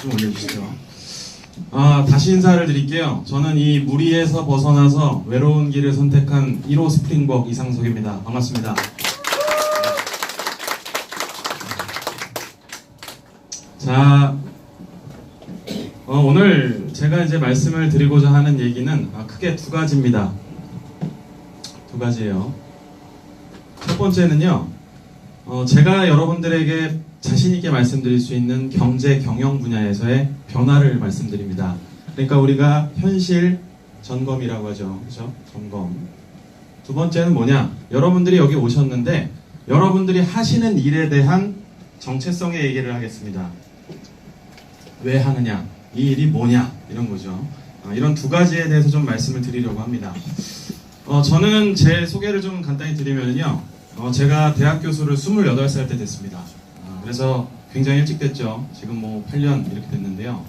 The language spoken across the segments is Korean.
좀 올려주시죠. 다시 인사를 드릴게요. 저는 이 무리에서 벗어나서 외로운 길을 선택한 1호 스프링벅 이상석입니다. 반갑습니다. 자, 오늘 제가 이제 말씀을 드리고자 하는 얘기는 크게 두 가지입니다. 두 가지예요. 첫 번째는요, 제가 여러분들에게 자신있게 말씀드릴 수 있는 경제 경영 분야에서의 변화를 말씀드립니다. 그러니까 우리가 현실 점검이라고 하죠. 그죠? 점검. 두 번째는 뭐냐? 여러분들이 여기 오셨는데 여러분들이 하시는 일에 대한 정체성의 얘기를 하겠습니다. 왜 하느냐? 이 일이 뭐냐? 이런 거죠. 이런 두 가지에 대해서 좀 말씀을 드리려고 합니다. 저는 제 소개를 좀 간단히 드리면요. 제가 대학 교수를 28살 때 됐습니다. 그래서 굉장히 일찍 됐죠. 지금 뭐 8년 이렇게 됐는데요.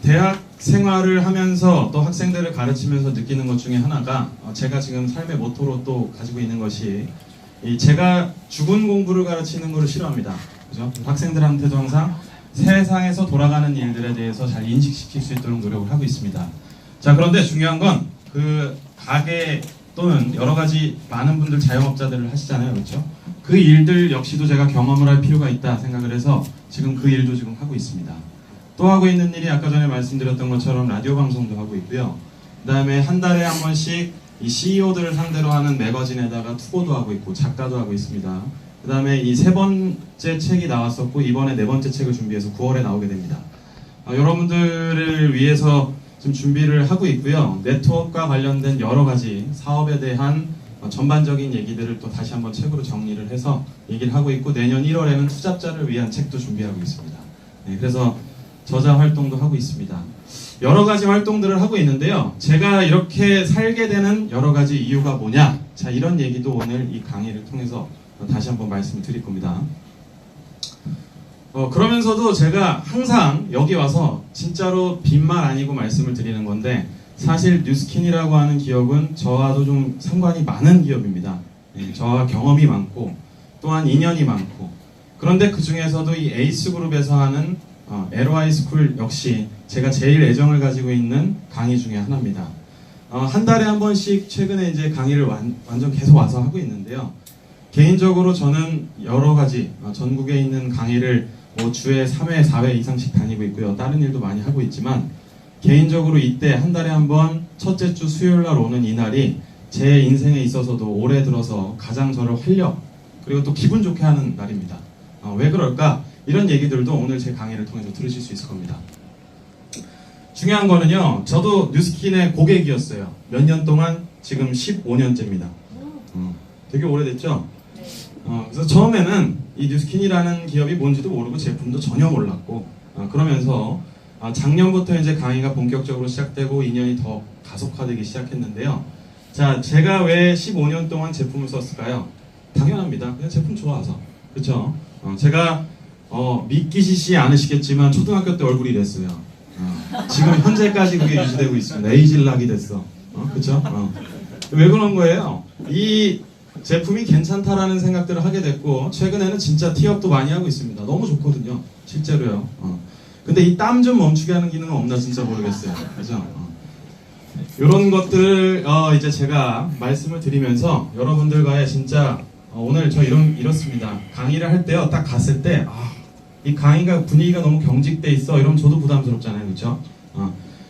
대학 생활을 하면서 또 학생들을 가르치면서 느끼는 것 중에 하나가 제가 지금 삶의 모토로 또 가지고 있는 것이 제가 죽은 공부를 가르치는 것을 싫어합니다. 그죠? 학생들한테도 항상 세상에서 돌아가는 일들에 대해서 잘 인식시킬 수 있도록 노력을 하고 있습니다. 자, 그런데 중요한 건 그 가게 또는 여러 가지 많은 분들 자영업자들을 하시잖아요. 그렇죠? 그 일들 역시도 제가 경험을 할 필요가 있다 생각을 해서 지금 그 일도 지금 하고 있습니다. 또 하고 있는 일이 아까 전에 말씀드렸던 것처럼 라디오 방송도 하고 있고요. 그 다음에 한 달에 한 번씩 이 CEO들을 상대로 하는 매거진에다가 투고도 하고 있고 작가도 하고 있습니다. 그 다음에 이 3번째 책이 나왔었고 이번에 4번째 책을 준비해서 9월에 나오게 됩니다. 여러분들을 위해서 지금 준비를 하고 있고요. 네트워크와 관련된 여러 가지 사업에 대한 전반적인 얘기들을 또 다시 한번 책으로 정리를 해서 얘기를 하고 있고 내년 1월에는 투잡자를 위한 책도 준비하고 있습니다. 네, 그래서 저자 활동도 하고 있습니다. 여러 가지 활동들을 하고 있는데요. 제가 이렇게 살게 되는 여러 가지 이유가 뭐냐? 자, 이런 얘기도 오늘 이 강의를 통해서 다시 한번 말씀을 드릴 겁니다. 그러면서도 제가 항상 여기 와서 진짜로 빈말 아니고 말씀을 드리는 건데 사실 뉴스킨이라고 하는 기업은 저와도 좀 상관이 많은 기업입니다. 네, 저와 경험이 많고 또한 인연이 많고 그런데 그 중에서도 이 에이스그룹에서 하는 LY 스쿨 역시 제가 제일 애정을 가지고 있는 강의 중에 하나입니다. 한 달에 한 번씩 최근에 이제 강의를 완전 계속 와서 하고 있는데요. 개인적으로 저는 여러 가지 전국에 있는 강의를 뭐 주에 3회, 4회 이상씩 다니고 있고요. 다른 일도 많이 하고 있지만 개인적으로 이때 한 달에 한 번 첫째 주 수요일 날 오는 이날이 제 인생에 있어서도 올해 들어서 가장 저를 활력 그리고 또 기분 좋게 하는 날입니다. 왜 그럴까? 이런 얘기들도 오늘 제 강의를 통해서 들으실 수 있을 겁니다. 중요한 거는요. 저도 뉴스킨의 고객이었어요. 몇 년 동안 지금 15년째입니다. 되게 오래됐죠? 그래서 처음에는 이 뉴스킨이라는 기업이 뭔지도 모르고 제품도 전혀 몰랐고 그러면서 작년부터 이제 강의가 본격적으로 시작되고 인연이 더 가속화되기 시작했는데요. 자, 제가 왜 15년 동안 제품을 썼을까요? 당연합니다. 그냥 제품 좋아서. 그렇죠? 제가 믿기시지 않으시겠지만 초등학교 때 얼굴이 이랬어요. 지금 현재까지 그게 유지되고 있습니다. 에이질락이 됐어. 그렇죠? 왜 그런 거예요? 이 제품이 괜찮다라는 생각들을 하게 됐고 최근에는 진짜 티업도 많이 하고 있습니다. 너무 좋거든요. 실제로요. 근데 이 땀 좀 멈추게 하는 기능은 없나 진짜 모르겠어요. 그죠? 이런 것들을 이제 제가 말씀을 드리면서 여러분들과의 진짜 오늘 저 이렇습니다. 강의를 할 때요. 딱 갔을 때 이 강의가 분위기가 너무 경직돼 있어. 이러면 저도 부담스럽잖아요. 그렇죠?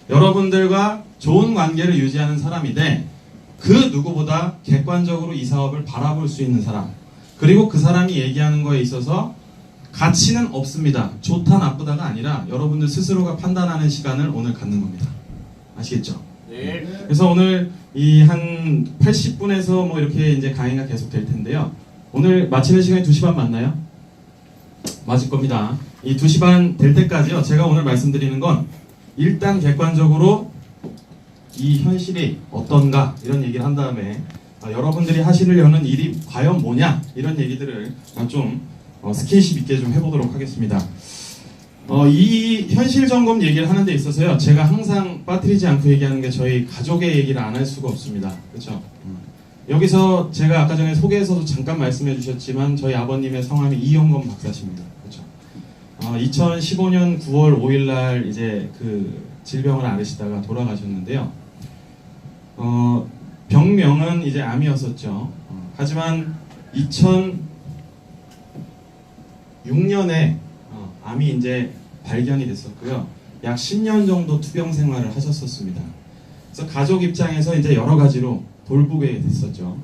여러분들과 좋은 관계를 유지하는 사람이 돼. 그 누구보다 객관적으로 이 사업을 바라볼 수 있는 사람 그리고 그 사람이 얘기하는 거에 있어서 가치는 없습니다. 좋다 나쁘다가 아니라 여러분들 스스로가 판단하는 시간을 오늘 갖는 겁니다. 아시겠죠? 네. 그래서 오늘 이 한 80분에서 뭐 이렇게 이제 강의가 계속 될 텐데요. 오늘 마치는 시간이 2시 반 맞나요? 맞을 겁니다. 이 2시 반 될 때까지요. 제가 오늘 말씀드리는 건 일단 객관적으로 이 현실이 어떤가 이런 얘기를 한 다음에 여러분들이 하시려는 일이 과연 뭐냐 이런 얘기들을 좀 스킨십 있게 좀 해보도록 하겠습니다. 이 현실 점검 얘기를 하는 데 있어서요 제가 항상 빠뜨리지 않고 얘기하는 게 저희 가족의 얘기를 안 할 수가 없습니다. 그렇죠? 여기서 제가 아까 전에 소개에서도 잠깐 말씀해 주셨지만 저희 아버님의 성함이 이영건 박사십니다. 그렇죠? 2015년 9월 5일 날 이제 그 질병을 앓으시다가 돌아가셨는데요. 병명은 이제 암이었었죠. 하지만 2006년에 암이 이제 발견이 됐었고요. 약 10년 정도 투병 생활을 하셨었습니다. 그래서 가족 입장에서 이제 여러 가지로 돌보게 됐었죠.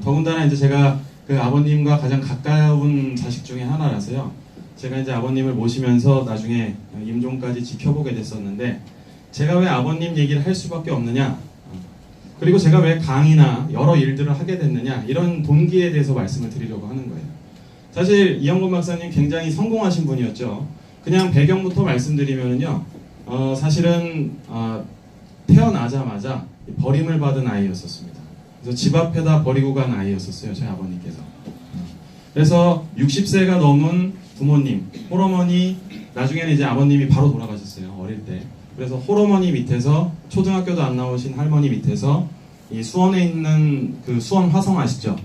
더군다나 이제 제가 그 아버님과 가장 가까운 자식 중에 하나라서요. 제가 이제 아버님을 모시면서 나중에 임종까지 지켜보게 됐었는데, 제가 왜 아버님 얘기를 할 수밖에 없느냐, 그리고 제가 왜 강의나 여러 일들을 하게 됐느냐, 이런 동기에 대해서 말씀을 드리려고 하는 거예요. 사실 이영곤 박사님 굉장히 성공하신 분이었죠. 그냥 배경부터 말씀드리면요, 사실은 태어나자마자 버림을 받은 아이였었습니다. 그래서 집 앞에다 버리고 간 아이였었어요, 저희 아버님께서. 그래서 60세가 넘은 부모님, 홀어머니, 나중에는 이제 아버님이 바로 돌아가셨어요, 어릴 때. 그래서 홀어머니 밑에서, 초등학교도 안 나오신 할머니 밑에서 이 수원에 있는 그 수원 화성 아시죠?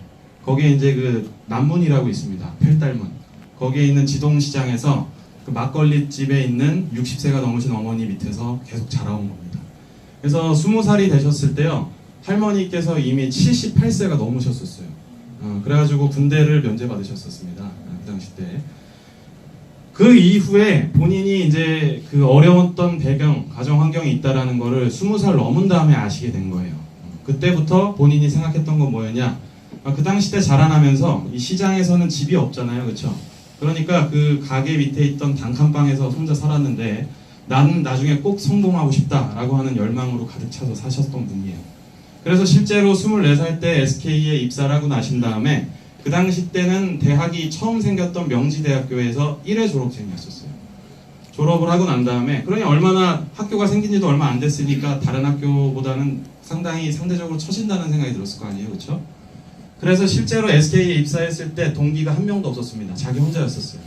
거기에 이제 그 남문이라고 있습니다. 펠달문. 거기에 있는 지동시장에서 그 막걸리 집에 있는 60세가 넘으신 어머니 밑에서 계속 자라온 겁니다. 그래서 20살이 되셨을 때요, 할머니께서 이미 78세가 넘으셨었어요. 그래가지고 군대를 면제받으셨었습니다. 그 당시 때. 그 이후에 본인이 이제 그 어려웠던 배경, 가정 환경이 있다라는 거를 20살 넘은 다음에 아시게 된 거예요. 그때부터 본인이 생각했던 건 뭐였냐? 그 당시 때 자라나면서 이 시장에서는 집이 없잖아요, 그렇죠? 그러니까 그 가게 밑에 있던 단칸방에서 혼자 살았는데, 나는 나중에 꼭 성공하고 싶다라고 하는 열망으로 가득 차서 사셨던 분이에요. 그래서 실제로 24살 때 SK에 입사를 하고 나신 다음에 그 당시 때는 대학이 처음 생겼던 명지대학교에서 1회 졸업생이었었어요. 졸업을 하고 난 다음에, 그러니 얼마나 학교가 생긴 지도 얼마 안 됐으니까 다른 학교보다는 상당히 상대적으로 처진다는 생각이 들었을 거 아니에요, 그렇죠? 그래서 실제로 SK에 입사했을 때 동기가 한 명도 없었습니다. 자기 혼자였었어요.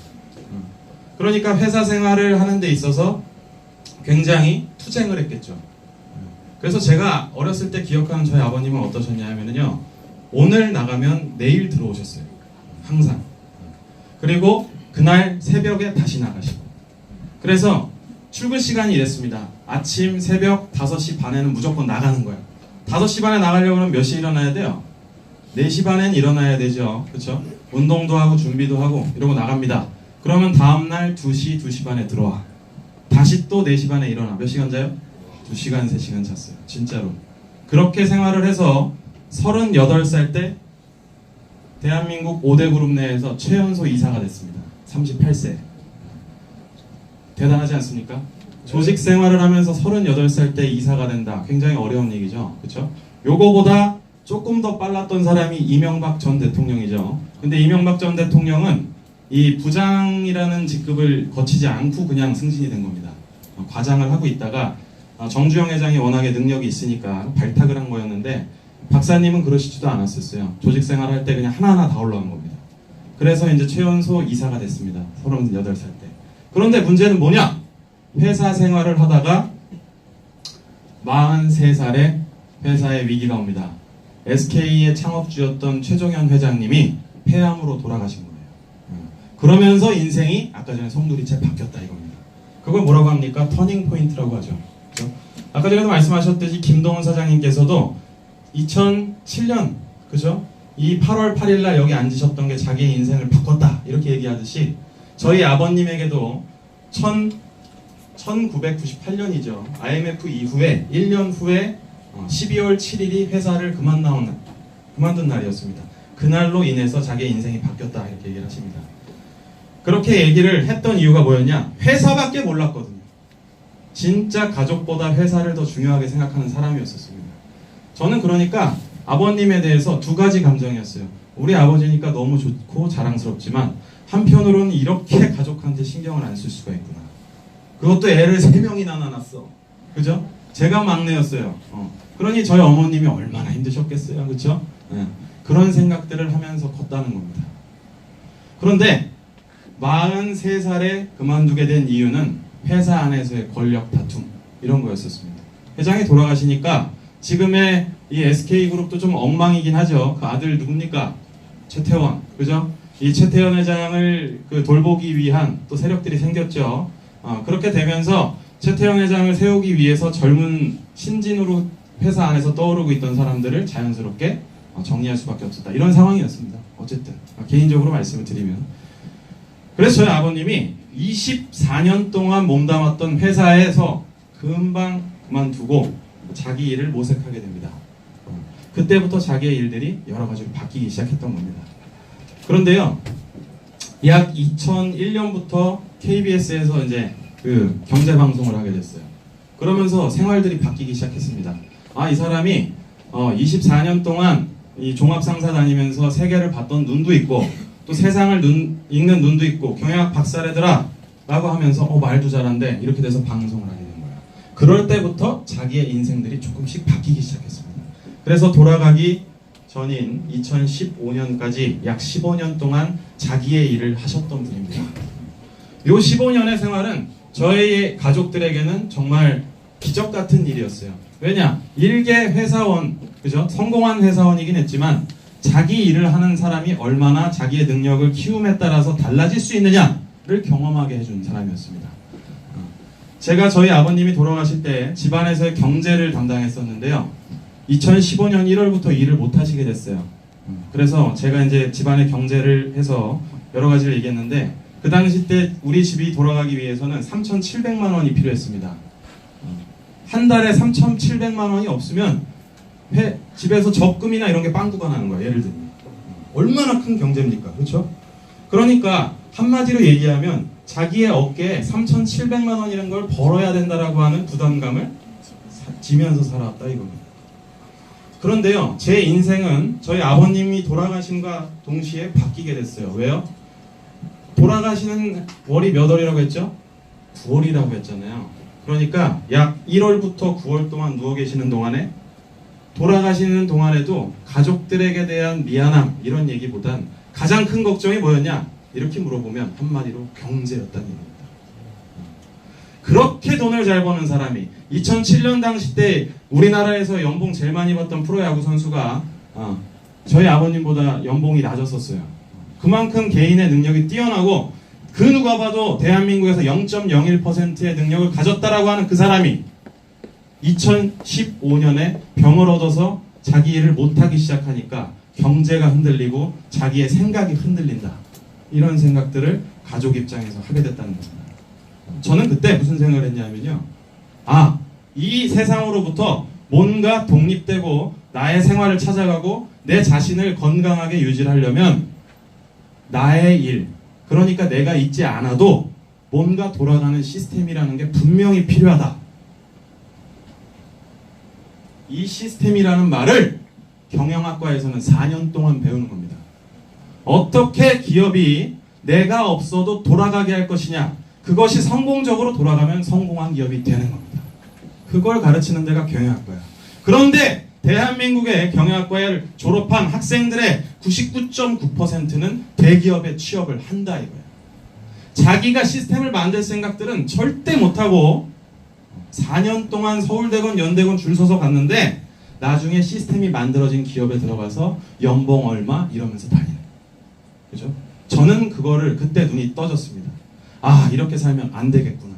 그러니까 회사 생활을 하는 데 있어서 굉장히 투쟁을 했겠죠. 그래서 제가 어렸을 때 기억하는 저희 아버님은 어떠셨냐 하면요, 오늘 나가면 내일 들어오셨어요. 항상. 그리고 그날 새벽에 다시 나가시고. 그래서 출근 시간이 이랬습니다. 아침 새벽 5시 반에는 무조건 나가는 거예요. 5시 반에 나가려고 하면 몇 시에 일어나야 돼요? 4시 반엔 일어나야 되죠. 그렇죠? 운동도 하고 준비도 하고 이러고 나갑니다. 그러면 다음날 2시, 2시 반에 들어와. 다시 또 4시 반에 일어나. 몇 시간 자요? 2시간, 3시간 잤어요. 진짜로. 그렇게 생활을 해서 38살 때 대한민국 5대 그룹 내에서 최연소 이사가 됐습니다. 38세. 대단하지 않습니까? 조직 생활을 하면서 38살 때 이사가 된다. 굉장히 어려운 얘기죠. 그렇죠? 요거보다 조금 더 빨랐던 사람이 이명박 전 대통령이죠. 근데 이명박 전 대통령은 이 부장이라는 직급을 거치지 않고 그냥 승진이 된 겁니다. 과장을 하고 있다가 정주영 회장이 워낙에 능력이 있으니까 발탁을 한 거였는데, 박사님은 그러시지도 않았었어요. 조직 생활할 때 그냥 하나하나 다 올라간 겁니다. 그래서 이제 최연소 이사가 됐습니다. 38살 때. 그런데 문제는 뭐냐? 회사 생활을 하다가 43살에 회사에 위기가 옵니다. SK의 창업주였던 최종현 회장님이 폐암으로 돌아가신 거예요. 그러면서 인생이 아까 전에 송두리째 바뀌었다 이겁니다. 그걸 뭐라고 합니까? 터닝 포인트라고 하죠. 그렇죠? 아까 전에도 말씀하셨듯이 김동훈 사장님께서도 2007년, 그죠? 이 8월 8일 날 여기 앉으셨던 게 자기의 인생을 바꿨다 이렇게 얘기하듯이, 저희 아버님에게도 1998년이죠. IMF 이후에 1년 후에 12월 7일이 회사를 그만둔 날이었습니다. 그날로 인해서 자기의 인생이 바뀌었다 이렇게 얘기를 하십니다. 그렇게 얘기를 했던 이유가 뭐였냐? 회사밖에 몰랐거든요. 진짜 가족보다 회사를 더 중요하게 생각하는 사람이었었습니다. 저는 그러니까 아버님에 대해서 두 가지 감정이었어요. 우리 아버지니까 너무 좋고 자랑스럽지만 한편으로는 이렇게 가족한테 신경을 안 쓸 수가 있구나. 그것도 애를 3명이나 낳았어. 그죠? 제가 막내였어요. 그러니 저희 어머님이 얼마나 힘드셨겠어요. 그렇죠? 네. 그런 생각들을 하면서 컸다는 겁니다. 그런데 43살에 그만두게 된 이유는 회사 안에서의 권력 다툼 이런 거였었습니다. 회장이 돌아가시니까 지금의 이 SK그룹도 좀 엉망이긴 하죠. 그 아들 누굽니까? 최태원. 그죠? 이 최태원 회장을 돌보기 위한 또 세력들이 생겼죠. 그렇게 되면서 최태원 회장을 세우기 위해서 젊은 신진으로 회사 안에서 떠오르고 있던 사람들을 자연스럽게 정리할 수밖에 없었다. 이런 상황이었습니다. 어쨌든 개인적으로 말씀을 드리면, 그래서 저희 아버님이 24년 동안 몸담았던 회사에서 금방 그만두고 자기 일을 모색하게 됩니다. 그때부터 자기의 일들이 여러 가지로 바뀌기 시작했던 겁니다. 그런데요, 약 2001년부터 KBS에서 이제 그 경제 방송을 하게 됐어요. 그러면서 생활들이 바뀌기 시작했습니다. 이 사람이 24년 동안 이 종합상사 다니면서 세계를 봤던 눈도 있고 또 세상을 읽는 눈도 있고 경영학 박사래더라 라고 하면서 말도 잘한대, 이렇게 돼서 방송을 하게 된 거예요. 그럴 때부터 자기의 인생들이 조금씩 바뀌기 시작했습니다. 그래서 돌아가기 전인 2015년까지 약 15년 동안 자기의 일을 하셨던 분입니다. 요 15년의 생활은 저희 가족들에게는 정말 기적 같은 일이었어요. 왜냐? 일개 회사원, 그죠? 성공한 회사원이긴 했지만 자기 일을 하는 사람이 얼마나 자기의 능력을 키움에 따라서 달라질 수 있느냐를 경험하게 해준 사람이었습니다. 제가 저희 아버님이 돌아가실 때 집안에서의 경제를 담당했었는데요. 2015년 1월부터 일을 못 하시게 됐어요. 그래서 제가 이제 집안의 경제를 해서 여러 가지를 얘기했는데, 그 당시 때 우리 집이 돌아가기 위해서는 3,700만 원이 필요했습니다. 한 달에 3,700만 원이 없으면 집에서 적금이나 이런 게 빵꾸가 나는 거예요. 예를 들면 얼마나 큰 경제입니까? 그렇죠? 그러니까 한마디로 얘기하면 자기의 어깨에 3,700만 원이라는 걸 벌어야 된다라고 하는 부담감을 지면서 살아왔다 이겁니다. 그런데요, 제 인생은 저희 아버님이 돌아가신과 동시에 바뀌게 됐어요. 왜요? 돌아가시는 월이 몇 월이라고 했죠? 9월이라고 했잖아요. 그러니까 약 1월부터 9월 동안 누워 계시는 동안에, 돌아가시는 동안에도 가족들에게 대한 미안함 이런 얘기보단 가장 큰 걱정이 뭐였냐? 이렇게 물어보면 한마디로 경제였다는 얘기입니다. 그렇게 돈을 잘 버는 사람이 2007년 당시 때 우리나라에서 연봉 제일 많이 받던 프로야구 선수가 저희 아버님보다 연봉이 낮았었어요. 그만큼 개인의 능력이 뛰어나고 그 누가 봐도 대한민국에서 0.01%의 능력을 가졌다라고 하는 그 사람이 2015년에 병을 얻어서 자기 일을 못하기 시작하니까 경제가 흔들리고 자기의 생각이 흔들린다. 이런 생각들을 가족 입장에서 하게 됐다는 겁니다. 저는 그때 무슨 생각을 했냐면요. 이 세상으로부터 뭔가 독립되고 나의 생활을 찾아가고 내 자신을 건강하게 유지하려면 나의 일, 그러니까 내가 있지 않아도 뭔가 돌아가는 시스템이라는 게 분명히 필요하다. 이 시스템이라는 말을 경영학과에서는 4년 동안 배우는 겁니다. 어떻게 기업이 내가 없어도 돌아가게 할 것이냐, 그것이 성공적으로 돌아가면 성공한 기업이 되는 겁니다. 그걸 가르치는 데가 경영학과야. 그런데 대한민국의 경영학과를 졸업한 학생들의 99.9%는 대기업에 취업을 한다 이거야. 자기가 시스템을 만들 생각들은 절대 못하고 4년 동안 서울대건 연대건 줄 서서 갔는데 나중에 시스템이 만들어진 기업에 들어가서 연봉 얼마 이러면서 다니는. 그죠? 저는 그거를 그때 눈이 떠졌습니다. 이렇게 살면 안 되겠구나.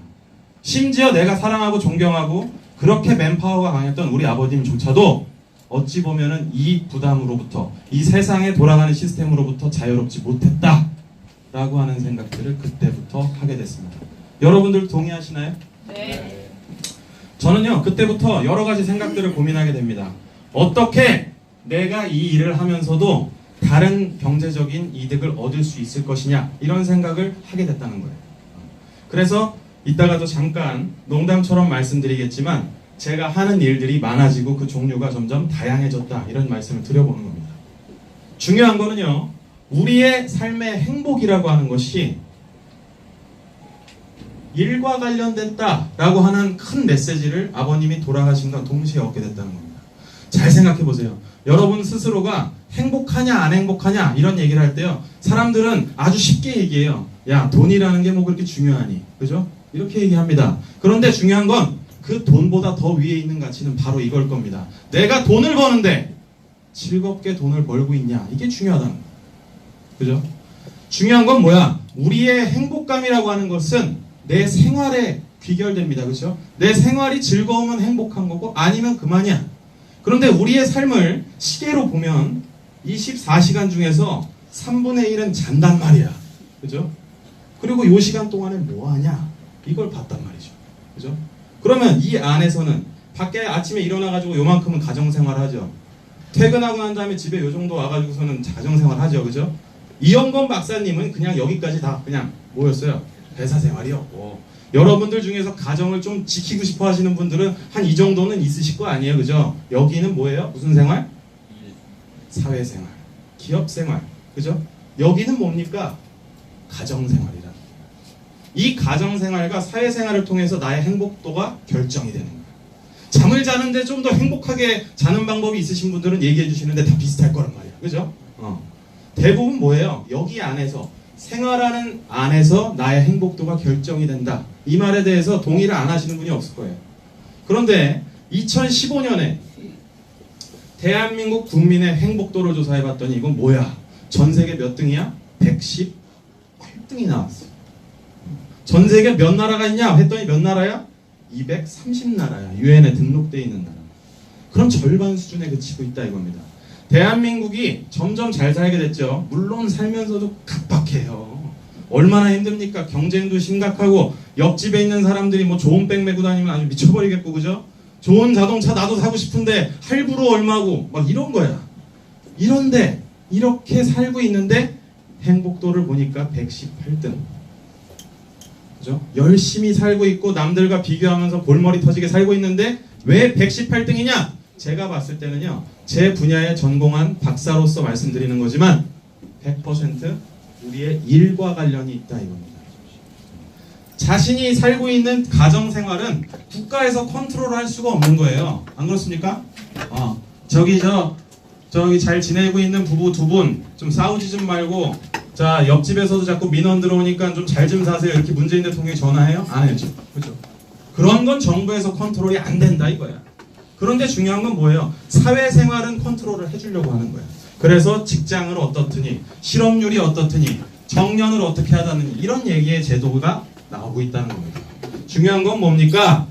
심지어 내가 사랑하고 존경하고 그렇게 맨파워가 강했던 우리 아버님조차도 어찌 보면은 이 부담으로부터, 이 세상에 돌아가는 시스템으로부터 자유롭지 못했다 라고 하는 생각들을 그때부터 하게 됐습니다. 여러분들 동의하시나요? 네. 저는요, 그때부터 여러 가지 생각들을 고민하게 됩니다. 어떻게 내가 이 일을 하면서도 다른 경제적인 이득을 얻을 수 있을 것이냐, 이런 생각을 하게 됐다는 거예요. 그래서 이따가도 잠깐 농담처럼 말씀드리겠지만 제가 하는 일들이 많아지고 그 종류가 점점 다양해졌다, 이런 말씀을 드려보는 겁니다. 중요한 거는요, 우리의 삶의 행복이라고 하는 것이 일과 관련됐다라고 하는 큰 메시지를 아버님이 돌아가신과 동시에 얻게 됐다는 겁니다. 잘 생각해 보세요. 여러분 스스로가 행복하냐 안 행복하냐 이런 얘기를 할 때요, 사람들은 아주 쉽게 얘기해요. 야, 돈이라는 게 뭐 그렇게 중요하니, 그죠? 이렇게 얘기합니다. 그런데 중요한 건 그 돈보다 더 위에 있는 가치는 바로 이걸 겁니다. 내가 돈을 버는데 즐겁게 돈을 벌고 있냐, 이게 중요하다는 거예요. 그죠? 중요한 건 뭐야? 우리의 행복감이라고 하는 것은 내 생활에 귀결됩니다. 그렇죠? 내 생활이 즐거우면 행복한 거고 아니면 그만이야. 그런데 우리의 삶을 시계로 보면 24시간 중에서 3분의 1은 잔단 말이야. 그죠? 그리고 이 시간 동안에 뭐 하냐? 이걸 봤단 말이죠. 그죠? 그러면 이 안에서는 밖에 아침에 일어나가지고 요만큼은 가정생활 하죠. 퇴근하고 난 다음에 집에 요 정도 와가지고서는 가정생활 하죠. 그죠? 이영건 박사님은 그냥 여기까지 다 그냥 뭐였어요? 회사 생활이었고. 여러분들 중에서 가정을 좀 지키고 싶어 하시는 분들은 한 이 정도는 있으실 거 아니에요. 그죠? 여기는 뭐예요? 무슨 생활? 사회생활, 기업생활. 그죠? 여기는 뭡니까? 가정생활이라. 이 가정생활과 사회생활을 통해서 나의 행복도가 결정이 되는 거예요. 잠을 자는데 좀 더 행복하게 자는 방법이 있으신 분들은 얘기해 주시는데 다 비슷할 거란 말이야. 그죠? 대부분 뭐예요? 여기 안에서 생활하는 안에서 나의 행복도가 결정이 된다. 이 말에 대해서 동의를 안 하시는 분이 없을 거예요. 그런데 2015년에 대한민국 국민의 행복도를 조사해 봤더니 이건 뭐야? 전 세계 몇 등이야? 118등이 나왔어. 전 세계 몇 나라가 있냐? 했더니 몇 나라야? 230나라야. 유엔에 등록되어 있는 나라. 그럼 절반 수준에 그치고 있다 이겁니다. 대한민국이 점점 잘 살게 됐죠. 물론 살면서도 각박해요. 얼마나 힘듭니까? 경쟁도 심각하고 옆집에 있는 사람들이 뭐 좋은 백 메고 다니면 아주 미쳐버리겠고 그죠? 좋은 자동차 나도 사고 싶은데 할부로 얼마고 막 이런 거야. 이런데 이렇게 살고 있는데 행복도를 보니까 118등. 그죠? 열심히 살고 있고 남들과 비교하면서 골머리 터지게 살고 있는데 왜 118등이냐? 제가 봤을 때는요. 제 분야에 전공한 박사로서 말씀드리는 거지만 100% 우리의 일과 관련이 있다 이겁니다. 자신이 살고 있는 가정생활은 국가에서 컨트롤할 수가 없는 거예요. 안 그렇습니까? 저기 잘 지내고 있는 부부 두 분 좀 싸우지 좀 말고 자 옆집에서도 자꾸 민원 들어오니까 좀 잘 좀 사세요. 이렇게 문재인 대통령이 전화해요? 안 해죠. 그죠? 그런 건 정부에서 컨트롤이 안 된다 이거야. 그런데 중요한 건 뭐예요? 사회생활은 컨트롤을 해주려고 하는 거야. 그래서 직장을 어떻더니 실업률이 어떻더니 정년을 어떻게 하다느니 이런 얘기의 제도가 나오고 있다는 겁니다. 중요한 건 뭡니까?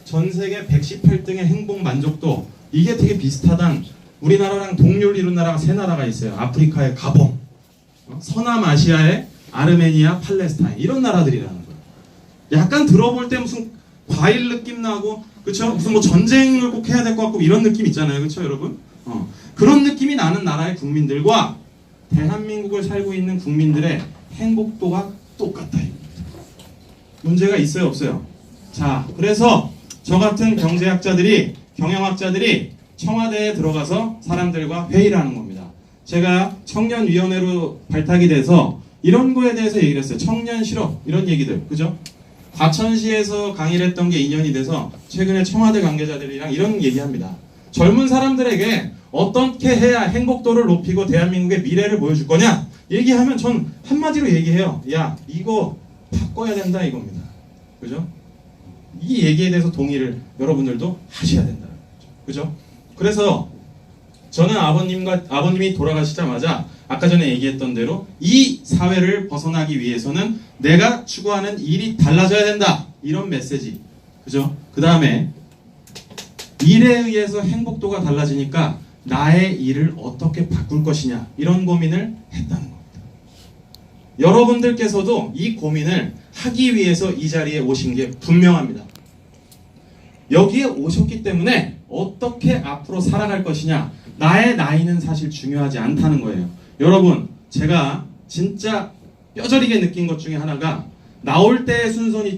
전 세계 118등의 행복 만족도 이게 되게 비슷하단 우리나라랑 동률 이룬 나라가 세 나라가 있어요. 아프리카의 가봉, 서남아시아의 아르메니아, 팔레스타인 이런 나라들이라는 거예요. 약간 들어볼 때 무슨 과일 느낌 나고 그렇죠? 무슨 뭐 전쟁을 꼭 해야 될 것 같고 이런 느낌 있잖아요. 그렇죠, 여러분? 그런 느낌이 나는 나라의 국민들과 대한민국을 살고 있는 국민들의 행복도가 똑같다. 문제가 있어요, 없어요? 자, 그래서 저 같은 경제학자들이, 경영학자들이 청와대에 들어가서 사람들과 회의를 하는 겁니다. 제가 청년위원회로 발탁이 돼서 이런 거에 대해서 얘기를 했어요. 청년 실업, 이런 얘기들, 그죠? 과천시에서 강의를 했던 게 2년이 돼서 최근에 청와대 관계자들이랑 이런 얘기합니다. 젊은 사람들에게 어떻게 해야 행복도를 높이고 대한민국의 미래를 보여줄 거냐? 얘기하면 전 한마디로 얘기해요. 야, 이거 바꿔야 된다 이겁니다. 그죠? 이 얘기에 대해서 동의를 여러분들도 하셔야 된다. 그죠? 그래서 저는 아버님이 돌아가시자마자 아까 전에 얘기했던 대로 이 사회를 벗어나기 위해서는 내가 추구하는 일이 달라져야 된다. 이런 메시지. 그죠? 그 다음에 일에 의해서 행복도가 달라지니까 나의 일을 어떻게 바꿀 것이냐. 이런 고민을 했다는 겁니다. 여러분들께서도 이 고민을 하기 위해서 이 자리에 오신 게 분명합니다. 여기에 오셨기 때문에 어떻게 앞으로 살아갈 것이냐. 나의 나이는 사실 중요하지 않다는 거예요. 여러분, 제가 진짜 뼈저리게 느낀 것 중에 하나가 나올 때의 순서는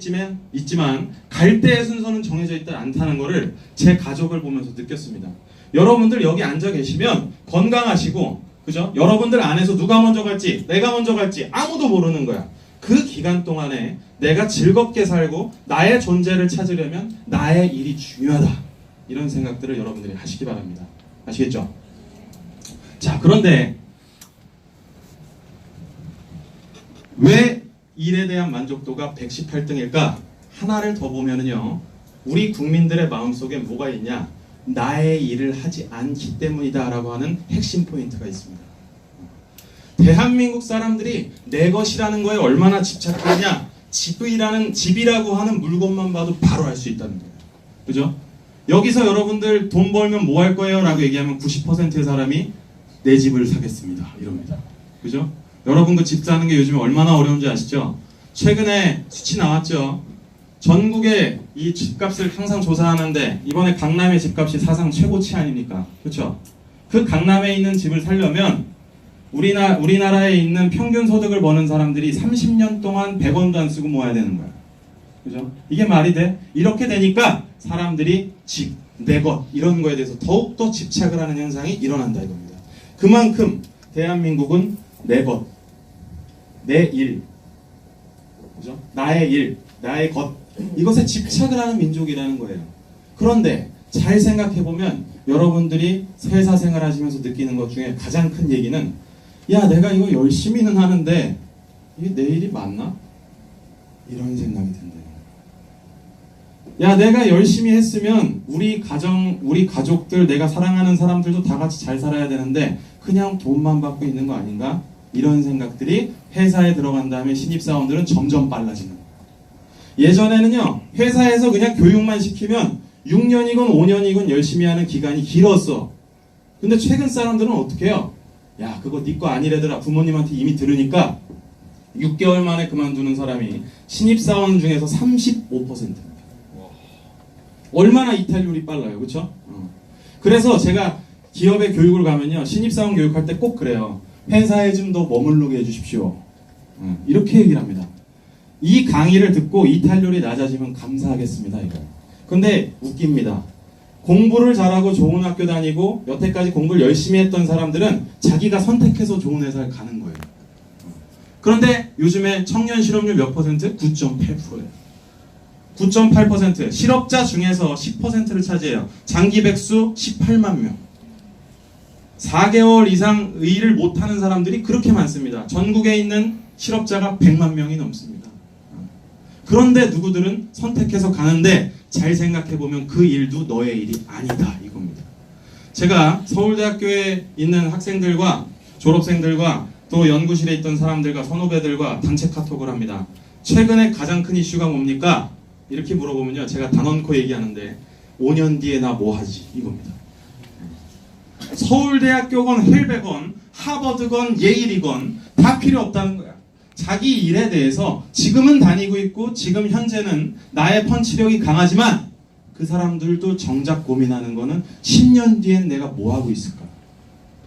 있지만 갈 때의 순서는 정해져 있지 않다는 거를 제 가족을 보면서 느꼈습니다. 여러분들 여기 앉아 계시면 건강하시고 그죠? 여러분들 안에서 누가 먼저 갈지 내가 먼저 갈지 아무도 모르는 거야. 그 기간 동안에 내가 즐겁게 살고 나의 존재를 찾으려면 나의 일이 중요하다. 이런 생각들을 여러분들이 하시기 바랍니다. 아시겠죠? 자, 그런데 왜 일에 대한 만족도가 118등일까? 하나를 더 보면은요. 우리 국민들의 마음속에 뭐가 있냐? 나의 일을 하지 않기 때문이다 라고 하는 핵심 포인트가 있습니다. 대한민국 사람들이 내 것이라는 거에 얼마나 집착하느냐, 집이라고 하는 물건만 봐도 바로 알 수 있다는 거예요. 그죠? 여기서 여러분들 돈 벌면 뭐 할 거예요? 라고 얘기하면 90%의 사람이 내 집을 사겠습니다. 이럽니다. 그죠? 여러분 그 집 사는 게 요즘에 얼마나 어려운지 아시죠? 최근에 수치 나왔죠? 전국의 이 집값을 항상 조사하는데 이번에 강남의 집값이 사상 최고치 아닙니까? 그렇죠? 그 강남에 있는 집을 사려면 우리나라에 있는 평균 소득을 버는 사람들이 30년 동안 100원도 안 쓰고 모아야 되는 거야. 그죠? 이게 말이 돼? 이렇게 되니까 사람들이 집, 내 것 이런 거에 대해서 더욱더 집착을 하는 현상이 일어난다 이겁니다. 그만큼 대한민국은 내 것, 내 일, 그죠? 나의 일, 나의 것 이것에 집착을 하는 민족이라는 거예요. 그런데 잘 생각해보면 여러분들이 회사 생활하시면서 느끼는 것 중에 가장 큰 얘기는 야 내가 이거 열심히는 하는데 이게 내 일이 맞나? 이런 생각이 든대요. 야 내가 열심히 했으면 우리 가정, 우리 가족들, 내가 사랑하는 사람들도 다 같이 잘 살아야 되는데 그냥 돈만 받고 있는 거 아닌가? 이런 생각들이 회사에 들어간 다음에 신입사원들은 점점 빨라지는 거예요. 예전에는요 회사에서 그냥 교육만 시키면 6년이건 5년이건 열심히 하는 기간이 길었어. 근데 최근 사람들은 어떻게 해요? 야 그거 네 거 아니래더라. 부모님한테 이미 들으니까 6개월 만에 그만두는 사람이 신입사원 중에서 35%입니다. 얼마나 이탈률이 빨라요. 그렇죠? 그래서 제가 기업에 교육을 가면요 신입사원 교육할 때 꼭 그래요. 회사에 좀 더 머무르게 해주십시오. 이렇게 얘기를 합니다. 이 강의를 듣고 이탈률이 낮아지면 감사하겠습니다. 이거. 근데 웃깁니다. 공부를 잘하고 좋은 학교 다니고 여태까지 공부를 열심히 했던 사람들은 자기가 선택해서 좋은 회사를 가는 거예요. 그런데 요즘에 청년 실업률 몇 퍼센트? 9.8%예요. 9.8% 실업자 중에서 10%를 차지해요. 장기 백수 18만 명. 4개월 이상 일을 못하는 사람들이 그렇게 많습니다. 전국에 있는 실업자가 100만 명이 넘습니다. 그런데 누구들은 선택해서 가는데 잘 생각해보면 그 일도 너의 일이 아니다 이겁니다. 제가 서울대학교에 있는 학생들과 졸업생들과 또 연구실에 있던 사람들과 선후배들과 단체 카톡을 합니다. 최근에 가장 큰 이슈가 뭡니까? 이렇게 물어보면요 제가 단언코 얘기하는데 5년 뒤에 나 뭐 하지? 이겁니다. 서울대학교건 헬베건 하버드건 예일이건 다 필요 없다는 거야. 자기 일에 대해서 지금은 다니고 있고 지금 현재는 나의 펀치력이 강하지만 그 사람들도 정작 고민하는 거는 10년 뒤엔 내가 뭐 하고 있을까?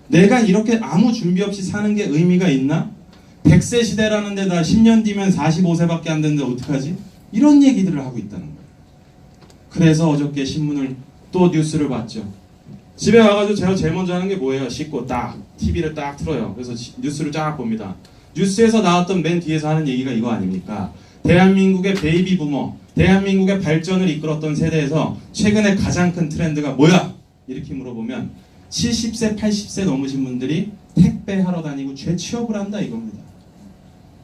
내가 이렇게 아무 준비 없이 사는 게 의미가 있나? 100세 시대라는 데다 10년 뒤면 45세밖에 안 되는데 어떡하지? 이런 얘기들을 하고 있다는 거예요. 그래서 어저께 신문을 또 뉴스를 봤죠. 집에 와가지고 제가 제일 먼저 하는 게 뭐예요? 씻고 딱 TV를 딱 틀어요. 그래서 뉴스를 쫙 봅니다. 뉴스에서 나왔던 맨 뒤에서 하는 얘기가 이거 아닙니까? 대한민국의 베이비 부머, 대한민국의 발전을 이끌었던 세대에서 최근에 가장 큰 트렌드가 뭐야? 이렇게 물어보면 70세, 80세 넘으신 분들이 택배하러 다니고 재취업을 한다 이겁니다.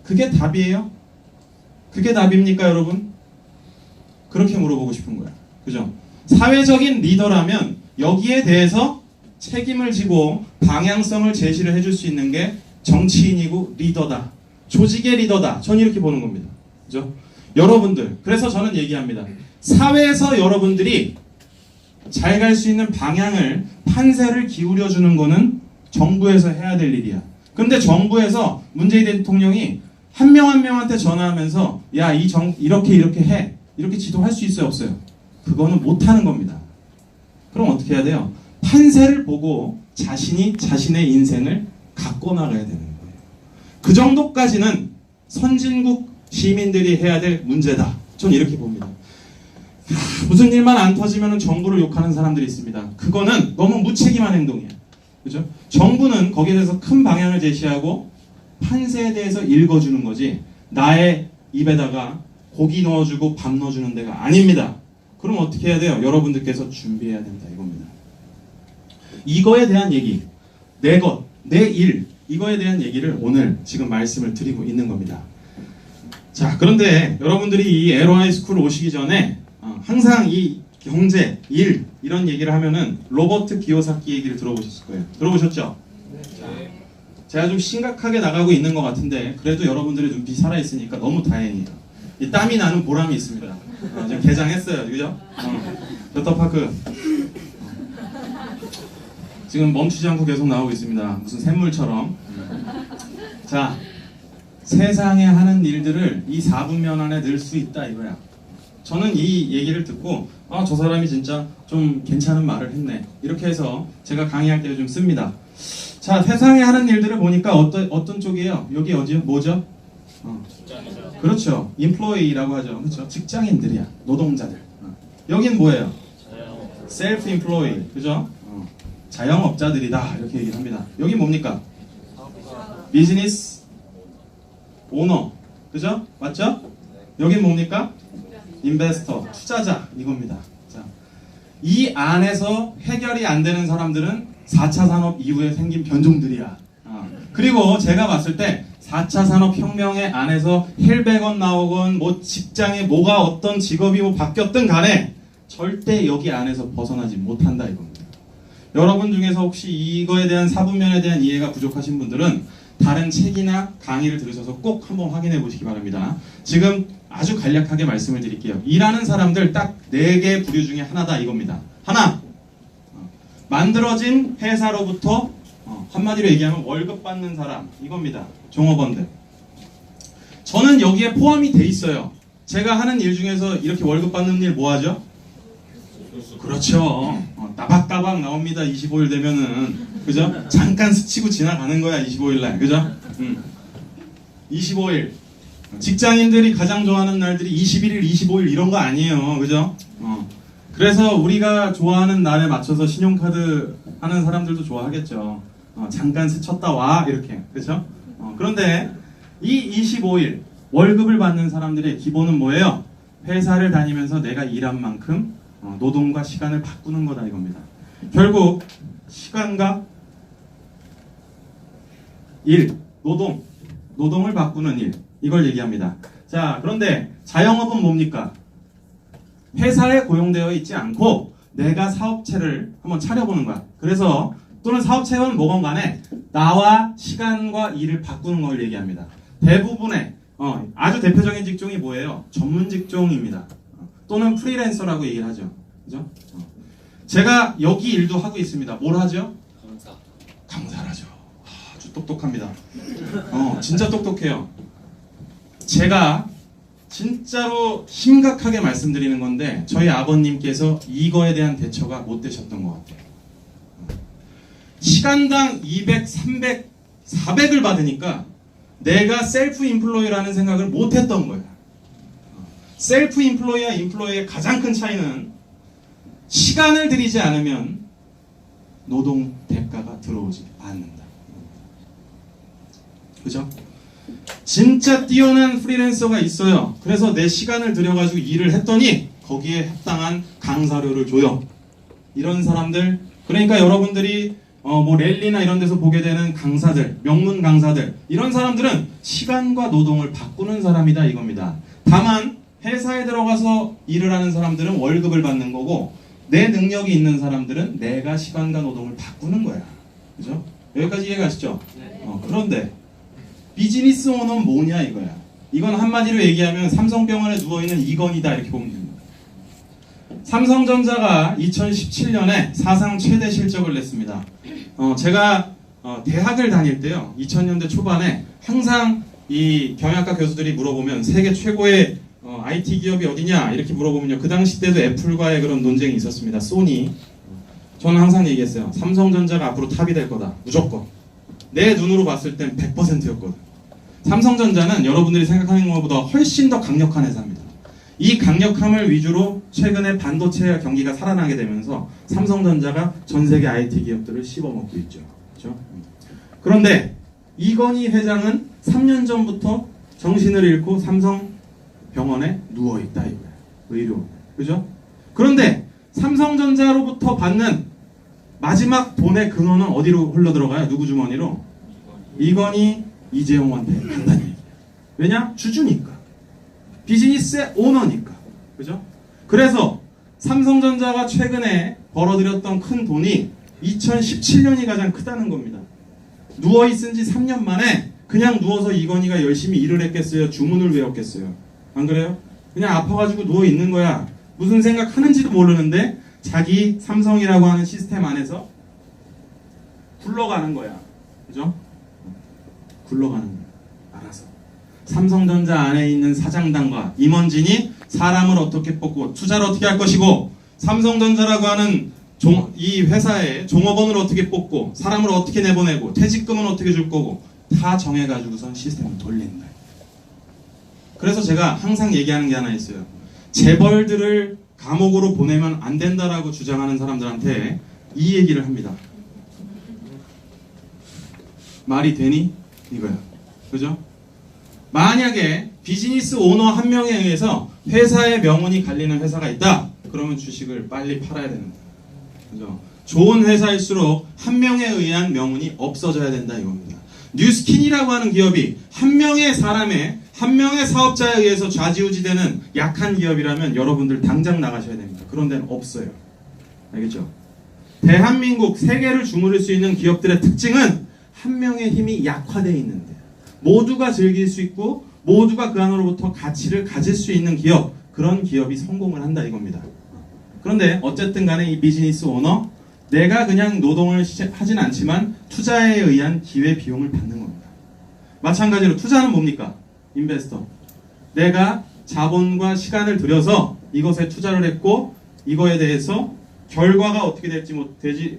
그게 답이에요? 그게 답입니까 여러분? 그렇게 물어보고 싶은 거야. 그죠? 사회적인 리더라면 여기에 대해서 책임을 지고 방향성을 제시를 해줄 수 있는 게 정치인이고 리더다. 조직의 리더다. 전 이렇게 보는 겁니다. 그죠? 여러분들, 그래서 저는 얘기합니다. 사회에서 여러분들이 잘 갈 수 있는 방향을, 판세를 기울여주는 거는 정부에서 해야 될 일이야. 근데 정부에서 문재인 대통령이 한 명 한 명한테 전화하면서 야, 이렇게 해. 이렇게 지도할 수 있어요, 없어요? 그거는 못하는 겁니다. 그럼 어떻게 해야 돼요? 판세를 보고 자신이 자신의 인생을 갖고 나가야 되는 거예요. 그 정도까지는 선진국 시민들이 해야 될 문제다. 전 이렇게 봅니다. 무슨 일만 안 터지면 정부를 욕하는 사람들이 있습니다. 그거는 너무 무책임한 행동이에요. 그죠? 정부는 거기에 대해서 큰 방향을 제시하고 판세에 대해서 읽어주는 거지 나의 입에다가 고기 넣어주고 밥 넣어주는 데가 아닙니다. 그럼 어떻게 해야 돼요? 여러분들께서 준비해야 된다 이겁니다. 이거에 대한 얘기, 내 것, 내 일, 이거에 대한 얘기를 오늘 지금 말씀을 드리고 있는 겁니다. 자, 그런데 여러분들이 이 LOI 스쿨 오시기 전에 항상 이 경제, 일 이런 얘기를 하면은 로버트 기요사키 얘기를 들어보셨을 거예요. 들어보셨죠? 네. 제가 좀 심각하게 나가고 있는 것 같은데 그래도 여러분들의 눈빛이 살아있으니까 너무 다행이에요. 이 땀이 나는 보람이 있습니다. 지금 개장했어요. 그죠? 워터파크 지금 멈추지 않고 계속 나오고 있습니다. 무슨 샘물처럼. 자, 세상에 하는 일들을 이 4분면 안에 넣을 수 있다 이거야. 저는 이 얘기를 듣고 저 사람이 진짜 좀 괜찮은 말을 했네. 이렇게 해서 제가 강의할 때 좀 씁니다. 자, 세상에 하는 일들을 보니까 어떤 쪽이에요? 여기 어디요? 뭐죠? 그렇죠. employee라고 하죠. 그렇죠. 직장인들이야. 노동자들. 여긴 뭐예요? self-employed. 그죠? 자영업자들이다. 이렇게 얘기를 합니다. 여기 뭡니까? 비즈니스 오너. 그죠? 맞죠? 여긴 뭡니까? 인베스터. 투자자. 이겁니다. 자, 이 안에서 해결이 안 되는 사람들은 4차 산업 이후에 생긴 변종들이야. 그리고 제가 봤을 때 4차 산업혁명의 안에서 헬백원 나오건 뭐 직장에 뭐가 어떤 직업이 뭐 바뀌었든 간에 절대 여기 안에서 벗어나지 못한다 이겁니다. 여러분 중에서 혹시 이거에 대한 사분면에 대한 이해가 부족하신 분들은 다른 책이나 강의를 들으셔서 꼭 한번 확인해 보시기 바랍니다. 지금 아주 간략하게 말씀을 드릴게요. 일하는 사람들 딱 4개 부류 중에 하나다 이겁니다. 하나, 만들어진 회사로부터 한마디로 얘기하면 월급 받는 사람 이겁니다. 종업원들. 저는 여기에 포함이 돼 있어요. 제가 하는 일 중에서 이렇게 월급 받는 일 뭐 하죠? 그렇죠. 따박따박 나옵니다. 25일 되면은. 그죠? 잠깐 스치고 지나가는 거야. 25일 날. 그죠? 25일. 직장인들이 가장 좋아하는 날들이 21일, 25일 이런 거 아니에요. 그죠? 그래서 우리가 좋아하는 날에 맞춰서 신용카드 하는 사람들도 좋아하겠죠. 잠깐 스쳤다 와 이렇게. 그렇죠? 그런데 이 25일 월급을 받는 사람들의 기본은 뭐예요? 회사를 다니면서 내가 일한 만큼 노동과 시간을 바꾸는 거다 이겁니다. 결국 시간과 일, 노동을 바꾸는 일 이걸 얘기합니다. 자, 그런데 자영업은 뭡니까? 회사에 고용되어 있지 않고 내가 사업체를 한번 차려보는 거야. 그래서 또는 사업체는 뭐건 간에 나와 시간과 일을 바꾸는 걸 얘기합니다. 대부분의 아주 대표적인 직종이 뭐예요? 전문 직종입니다. 또는 프리랜서라고 얘기를 하죠. 그죠? 제가 여기 일도 하고 있습니다. 뭘 하죠? 강사를 하죠. 아주 똑똑합니다. 진짜 똑똑해요. 제가 진짜로 심각하게 말씀드리는 건데 저희 아버님께서 이거에 대한 대처가 못 되셨던 것 같아요. 시간당 200, 300, 400을 받으니까 내가 셀프 인플로이라는 생각을 못 했던 거예요. 셀프 인플로이와 인플로이의 가장 큰 차이는 시간을 들이지 않으면 노동 대가가 들어오지 않는다. 그죠? 진짜 뛰어난 프리랜서가 있어요. 그래서 내 시간을 들여가지고 일을 했더니 거기에 합당한 강사료를 줘요. 이런 사람들, 그러니까 여러분들이 뭐 랠리나 이런 데서 보게 되는 강사들, 명문 강사들, 이런 사람들은 시간과 노동을 바꾸는 사람이다 이겁니다. 다만 회사에 들어가서 일을 하는 사람들은 월급을 받는 거고 내 능력이 있는 사람들은 내가 시간과 노동을 바꾸는 거야. 그죠? 여기까지 이해가시죠? 그런데 비즈니스 오너는 뭐냐 이거야. 이건 한마디로 얘기하면 삼성병원에 누워있는 이건희다 이렇게 보면 됩니다. 삼성전자가 2017년에 사상 최대 실적을 냈습니다. 제가 대학을 다닐 때요, 2000년대 초반에 항상 이 경영학과 교수들이 물어보면 세계 최고의 IT 기업이 어디냐 이렇게 물어보면요, 그 당시 때도 애플과의 그런 논쟁이 있었습니다. 소니. 저는 항상 얘기했어요. 삼성전자가 앞으로 탑이 될 거다. 무조건. 내 눈으로 봤을 땐 100%였거든. 삼성전자는 여러분들이 생각하는 것보다 훨씬 더 강력한 회사입니다. 이 강력함을 위주로 최근에 반도체 경기가 살아나게 되면서 삼성전자가 전 세계 IT 기업들을 씹어먹고 있죠. 그렇죠? 그런데 이건희 회장은 3년 전부터 정신을 잃고 삼성병원에 누워있다 이거예요. 의료. 그죠? 그런데 삼성전자로부터 받는 마지막 돈의 근원은 어디로 흘러들어가요? 누구 주머니로? 이건희, 이재용한테 간다는 얘기예요. 왜냐? 주주니까. 비즈니스의 오너니까. 그죠? 그래서 삼성전자가 최근에 벌어들였던 큰 돈이 2017년이 가장 크다는 겁니다. 누워있은 지 3년 만에 그냥 누워서 이건희가 열심히 일을 했겠어요? 주문을 외웠겠어요? 안 그래요? 그냥 아파가지고 누워있는 거야. 무슨 생각하는지도 모르는데 자기 삼성이라고 하는 시스템 안에서 굴러가는 거야. 그죠? 굴러가는 거야. 알아서. 삼성전자 안에 있는 사장단과 임원진이 사람을 어떻게 뽑고 투자를 어떻게 할 것이고, 삼성전자라고 하는 이 회사의 종업원을 어떻게 뽑고, 사람을 어떻게 내보내고, 퇴직금은 어떻게 줄 거고, 다 정해가지고선 시스템을 돌리는 거예요. 그래서 제가 항상 얘기하는 게 하나 있어요. 재벌들을 감옥으로 보내면 안 된다라고 주장하는 사람들한테 이 얘기를 합니다. 말이 되니? 이거야. 그죠? 만약에 비즈니스 오너 한 명에 의해서 회사의 명운이 갈리는 회사가 있다. 그러면 주식을 빨리 팔아야 되는 거야. 그죠? 좋은 회사일수록 한 명에 의한 명운이 없어져야 된다 이겁니다. 뉴스킨이라고 하는 기업이 한 명의 사람의, 한 명의 사업자에 의해서 좌지우지되는 약한 기업이라면 여러분들 당장 나가셔야 됩니다. 그런 데는 없어요. 알겠죠? 대한민국, 세계를 주무를 수 있는 기업들의 특징은 한 명의 힘이 약화되어 있는데 모두가 즐길 수 있고 모두가 그 안으로부터 가치를 가질 수 있는 기업, 그런 기업이 성공을 한다 이겁니다. 그런데 어쨌든 간에 이 비즈니스 오너, 내가 그냥 노동을 하진 않지만 투자에 의한 기회 비용을 받는 겁니다. 마찬가지로 투자는 뭡니까? 인베스터. 내가 자본과 시간을 들여서 이것에 투자를 했고 이거에 대해서 결과가 어떻게 될지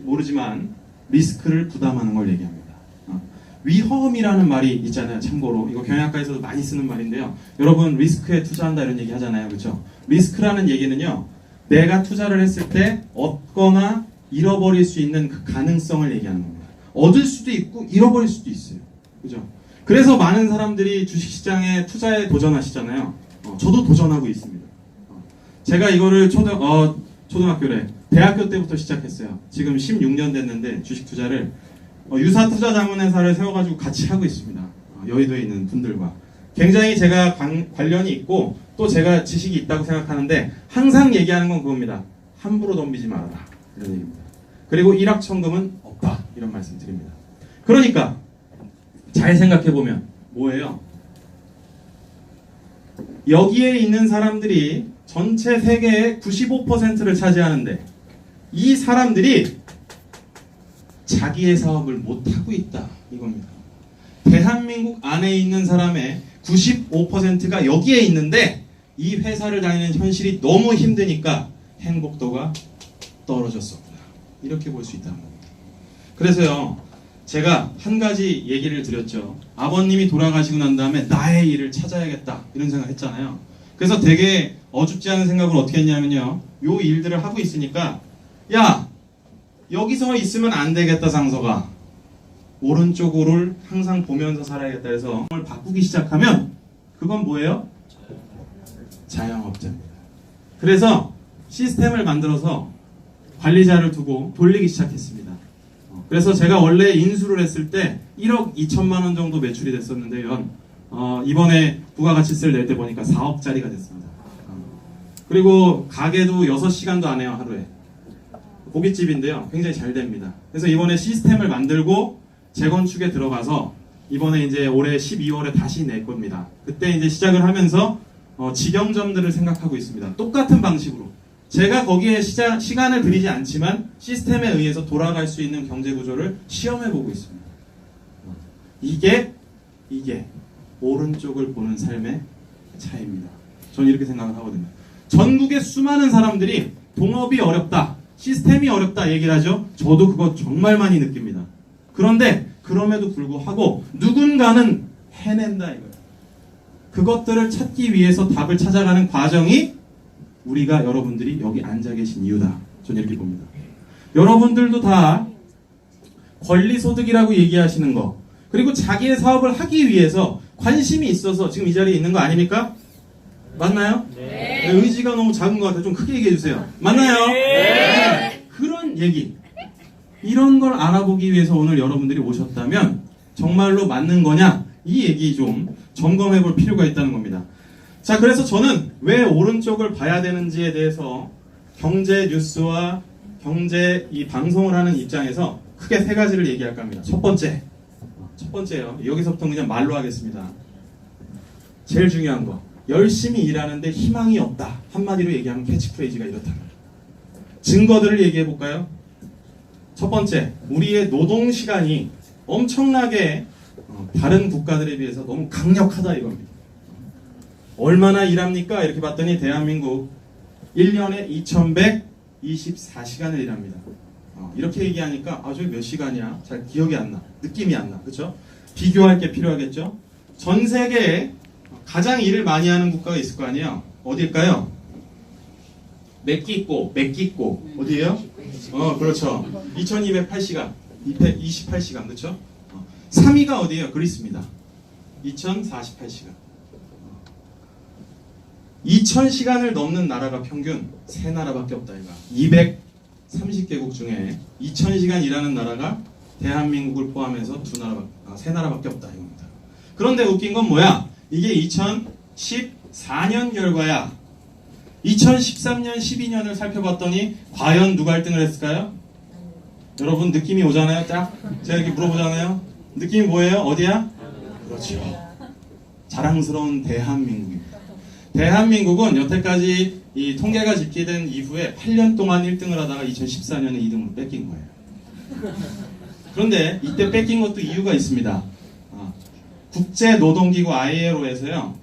모르지만 리스크를 부담하는 걸 얘기합니다. 위험이라는 말이 있잖아요. 참고로 이거 경영학과에서도 많이 쓰는 말인데요. 여러분 리스크에 투자한다 이런 얘기 하잖아요. 그렇죠? 리스크라는 얘기는요. 내가 투자를 했을 때 얻거나 잃어버릴 수 있는 그 가능성을 얘기하는 겁니다. 얻을 수도 있고 잃어버릴 수도 있어요. 그죠? 그래서 많은 사람들이 주식시장에 투자에 도전하시잖아요. 저도 도전하고 있습니다. 제가 이거를 초등학교래 대학교 때부터 시작했어요. 지금 16년 됐는데 주식 투자를 유사 투자 자문회사를 세워가지고 같이 하고 있습니다. 여의도에 있는 분들과 굉장히 제가 관련이 있고 또 제가 지식이 있다고 생각하는데 항상 얘기하는 건 그겁니다. 함부로 덤비지 말아라 이런 얘기입니다. 그리고 일확천금은 없다 이런 말씀 드립니다. 그러니까 잘 생각해보면 뭐예요? 여기에 있는 사람들이 전체 세계의 95%를 차지하는데 이 사람들이 자기의 사업을 못하고 있다 이겁니다. 대한민국 안에 있는 사람의 95%가 여기에 있는데 이 회사를 다니는 현실이 너무 힘드니까 행복도가 떨어졌습니다. 이렇게 볼 수 있다는 겁니다. 그래서요, 제가 한 가지 얘기를 드렸죠. 아버님이 돌아가시고 난 다음에 나의 일을 찾아야겠다 이런 생각 했잖아요. 그래서 되게 어줍지 않은 생각을 어떻게 했냐면요, 요 일들을 하고 있으니까 야, 여기서 있으면 안 되겠다 상서가, 오른쪽으로 항상 보면서 살아야겠다 해서 을 바꾸기 시작하면 그건 뭐예요? 자영업자입니다. 그래서 시스템을 만들어서 관리자를 두고 돌리기 시작했습니다. 그래서 제가 원래 인수를 했을 때 1억 2천만 원 정도 매출이 됐었는데요. 이번에 부가가치세를 낼 때 보니까 4억짜리가 됐습니다. 그리고 가게도 6시간도 안 해요, 하루에. 고깃집인데요. 굉장히 잘 됩니다. 그래서 이번에 시스템을 만들고 재건축에 들어가서 이번에 이제 올해 12월에 다시 낼 겁니다. 그때 이제 시작을 하면서 직영점들을 생각하고 있습니다. 똑같은 방식으로. 제가 거기에 시간을 들이지 않지만 시스템에 의해서 돌아갈 수 있는 경제구조를 시험해보고 있습니다. 이게 오른쪽을 보는 삶의 차이입니다. 저는 이렇게 생각을 하거든요. 전국의 수많은 사람들이 동업이 어렵다, 시스템이 어렵다 얘기를 하죠. 저도 그거 정말 많이 느낍니다. 그런데 그럼에도 불구하고 누군가는 해낸다 이거예요. 그것들을 찾기 위해서 답을 찾아가는 과정이 우리가 여러분들이 여기 앉아 계신 이유다. 저는 이렇게 봅니다. 여러분들도 다 권리소득이라고 얘기하시는 거, 그리고 자기의 사업을 하기 위해서 관심이 있어서 지금 이 자리에 있는 거 아닙니까? 맞나요? 네. 의지가 너무 작은 것 같아요. 좀 크게 얘기해 주세요. 맞나요? 네. 그런 얘기, 이런 걸 알아보기 위해서 오늘 여러분들이 오셨다면 정말로 맞는 거냐, 이 얘기 좀 점검해 볼 필요가 있다는 겁니다. 자, 그래서 저는 왜 오른쪽을 봐야 되는지에 대해서 경제 뉴스와 경제 이 방송을 하는 입장에서 크게 세 가지를 얘기할까 합니다. 첫 번째, 첫 번째요. 여기서부터 그냥 말로 하겠습니다. 제일 중요한 거. 열심히 일하는데 희망이 없다. 한마디로 얘기하면 캐치프레이즈가 이렇다. 증거들을 얘기해 볼까요? 첫 번째, 우리의 노동 시간이 엄청나게 다른 국가들에 비해서 너무 강력하다 이겁니다. 얼마나 일합니까? 이렇게 봤더니 대한민국 1년에 2124시간을 일합니다. 이렇게 얘기하니까 저게 몇 시간이야? 잘 기억이 안 나. 느낌이 안 나. 그렇죠? 비교할 게 필요하겠죠? 전 세계에 가장 일을 많이 하는 국가가 있을 거 아니에요? 어딜까요? 멕시코. 어디예요? 그렇죠. 2208시간. 228시간. 그렇죠? 3위가 어디예요? 그리스입니다. 2048시간. 2000시간을 넘는 나라가 평균 3나라밖에 없다 이거. 230개국 중에 2000시간 일하는 나라가 대한민국을 포함해서 3나라밖에 없다 이겁니다. 그런데 웃긴 건 뭐야? 이게 2014년 결과야. 2013년, 12년을 살펴봤더니 과연 누가 1등을 했을까요? 여러분 느낌이 오잖아요? 딱 제가 이렇게 물어보잖아요. 느낌이 뭐예요? 어디야? 그렇죠. 자랑스러운 대한민국입니다. 대한민국은 여태까지 이 통계가 집계된 이후에 8년 동안 1등을 하다가 2014년에 2등으로 뺏긴 거예요. 그런데 이때 뺏긴 것도 이유가 있습니다. 국제노동기구 ILO에서요,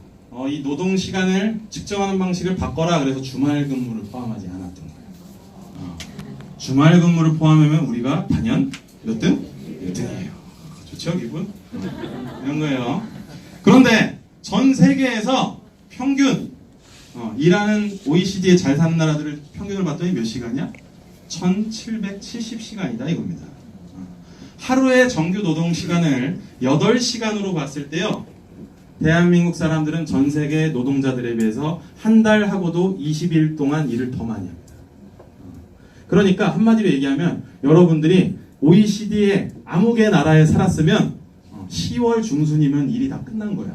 이 노동시간을 측정하는 방식을 바꿔라 그래서 주말 근무를 포함하지 않았던 거예요. 주말 근무를 포함하면 우리가 단연 몇 등? 1등이에요. 좋죠, 기분? 이런 거예요. 그런데 전 세계에서 평균 일하는 OECD에 잘 사는 나라들을 평균을 봤더니 몇 시간이야? 1770시간이다 이겁니다. 하루의 정규 노동 시간을 8시간으로 봤을 때요, 대한민국 사람들은 전 세계 노동자들에 비해서 한 달 하고도 20일 동안 일을 더 많이 합니다. 그러니까 한마디로 얘기하면 여러분들이 OECD의 아무 개 나라에 살았으면 10월 중순이면 일이 다 끝난 거야.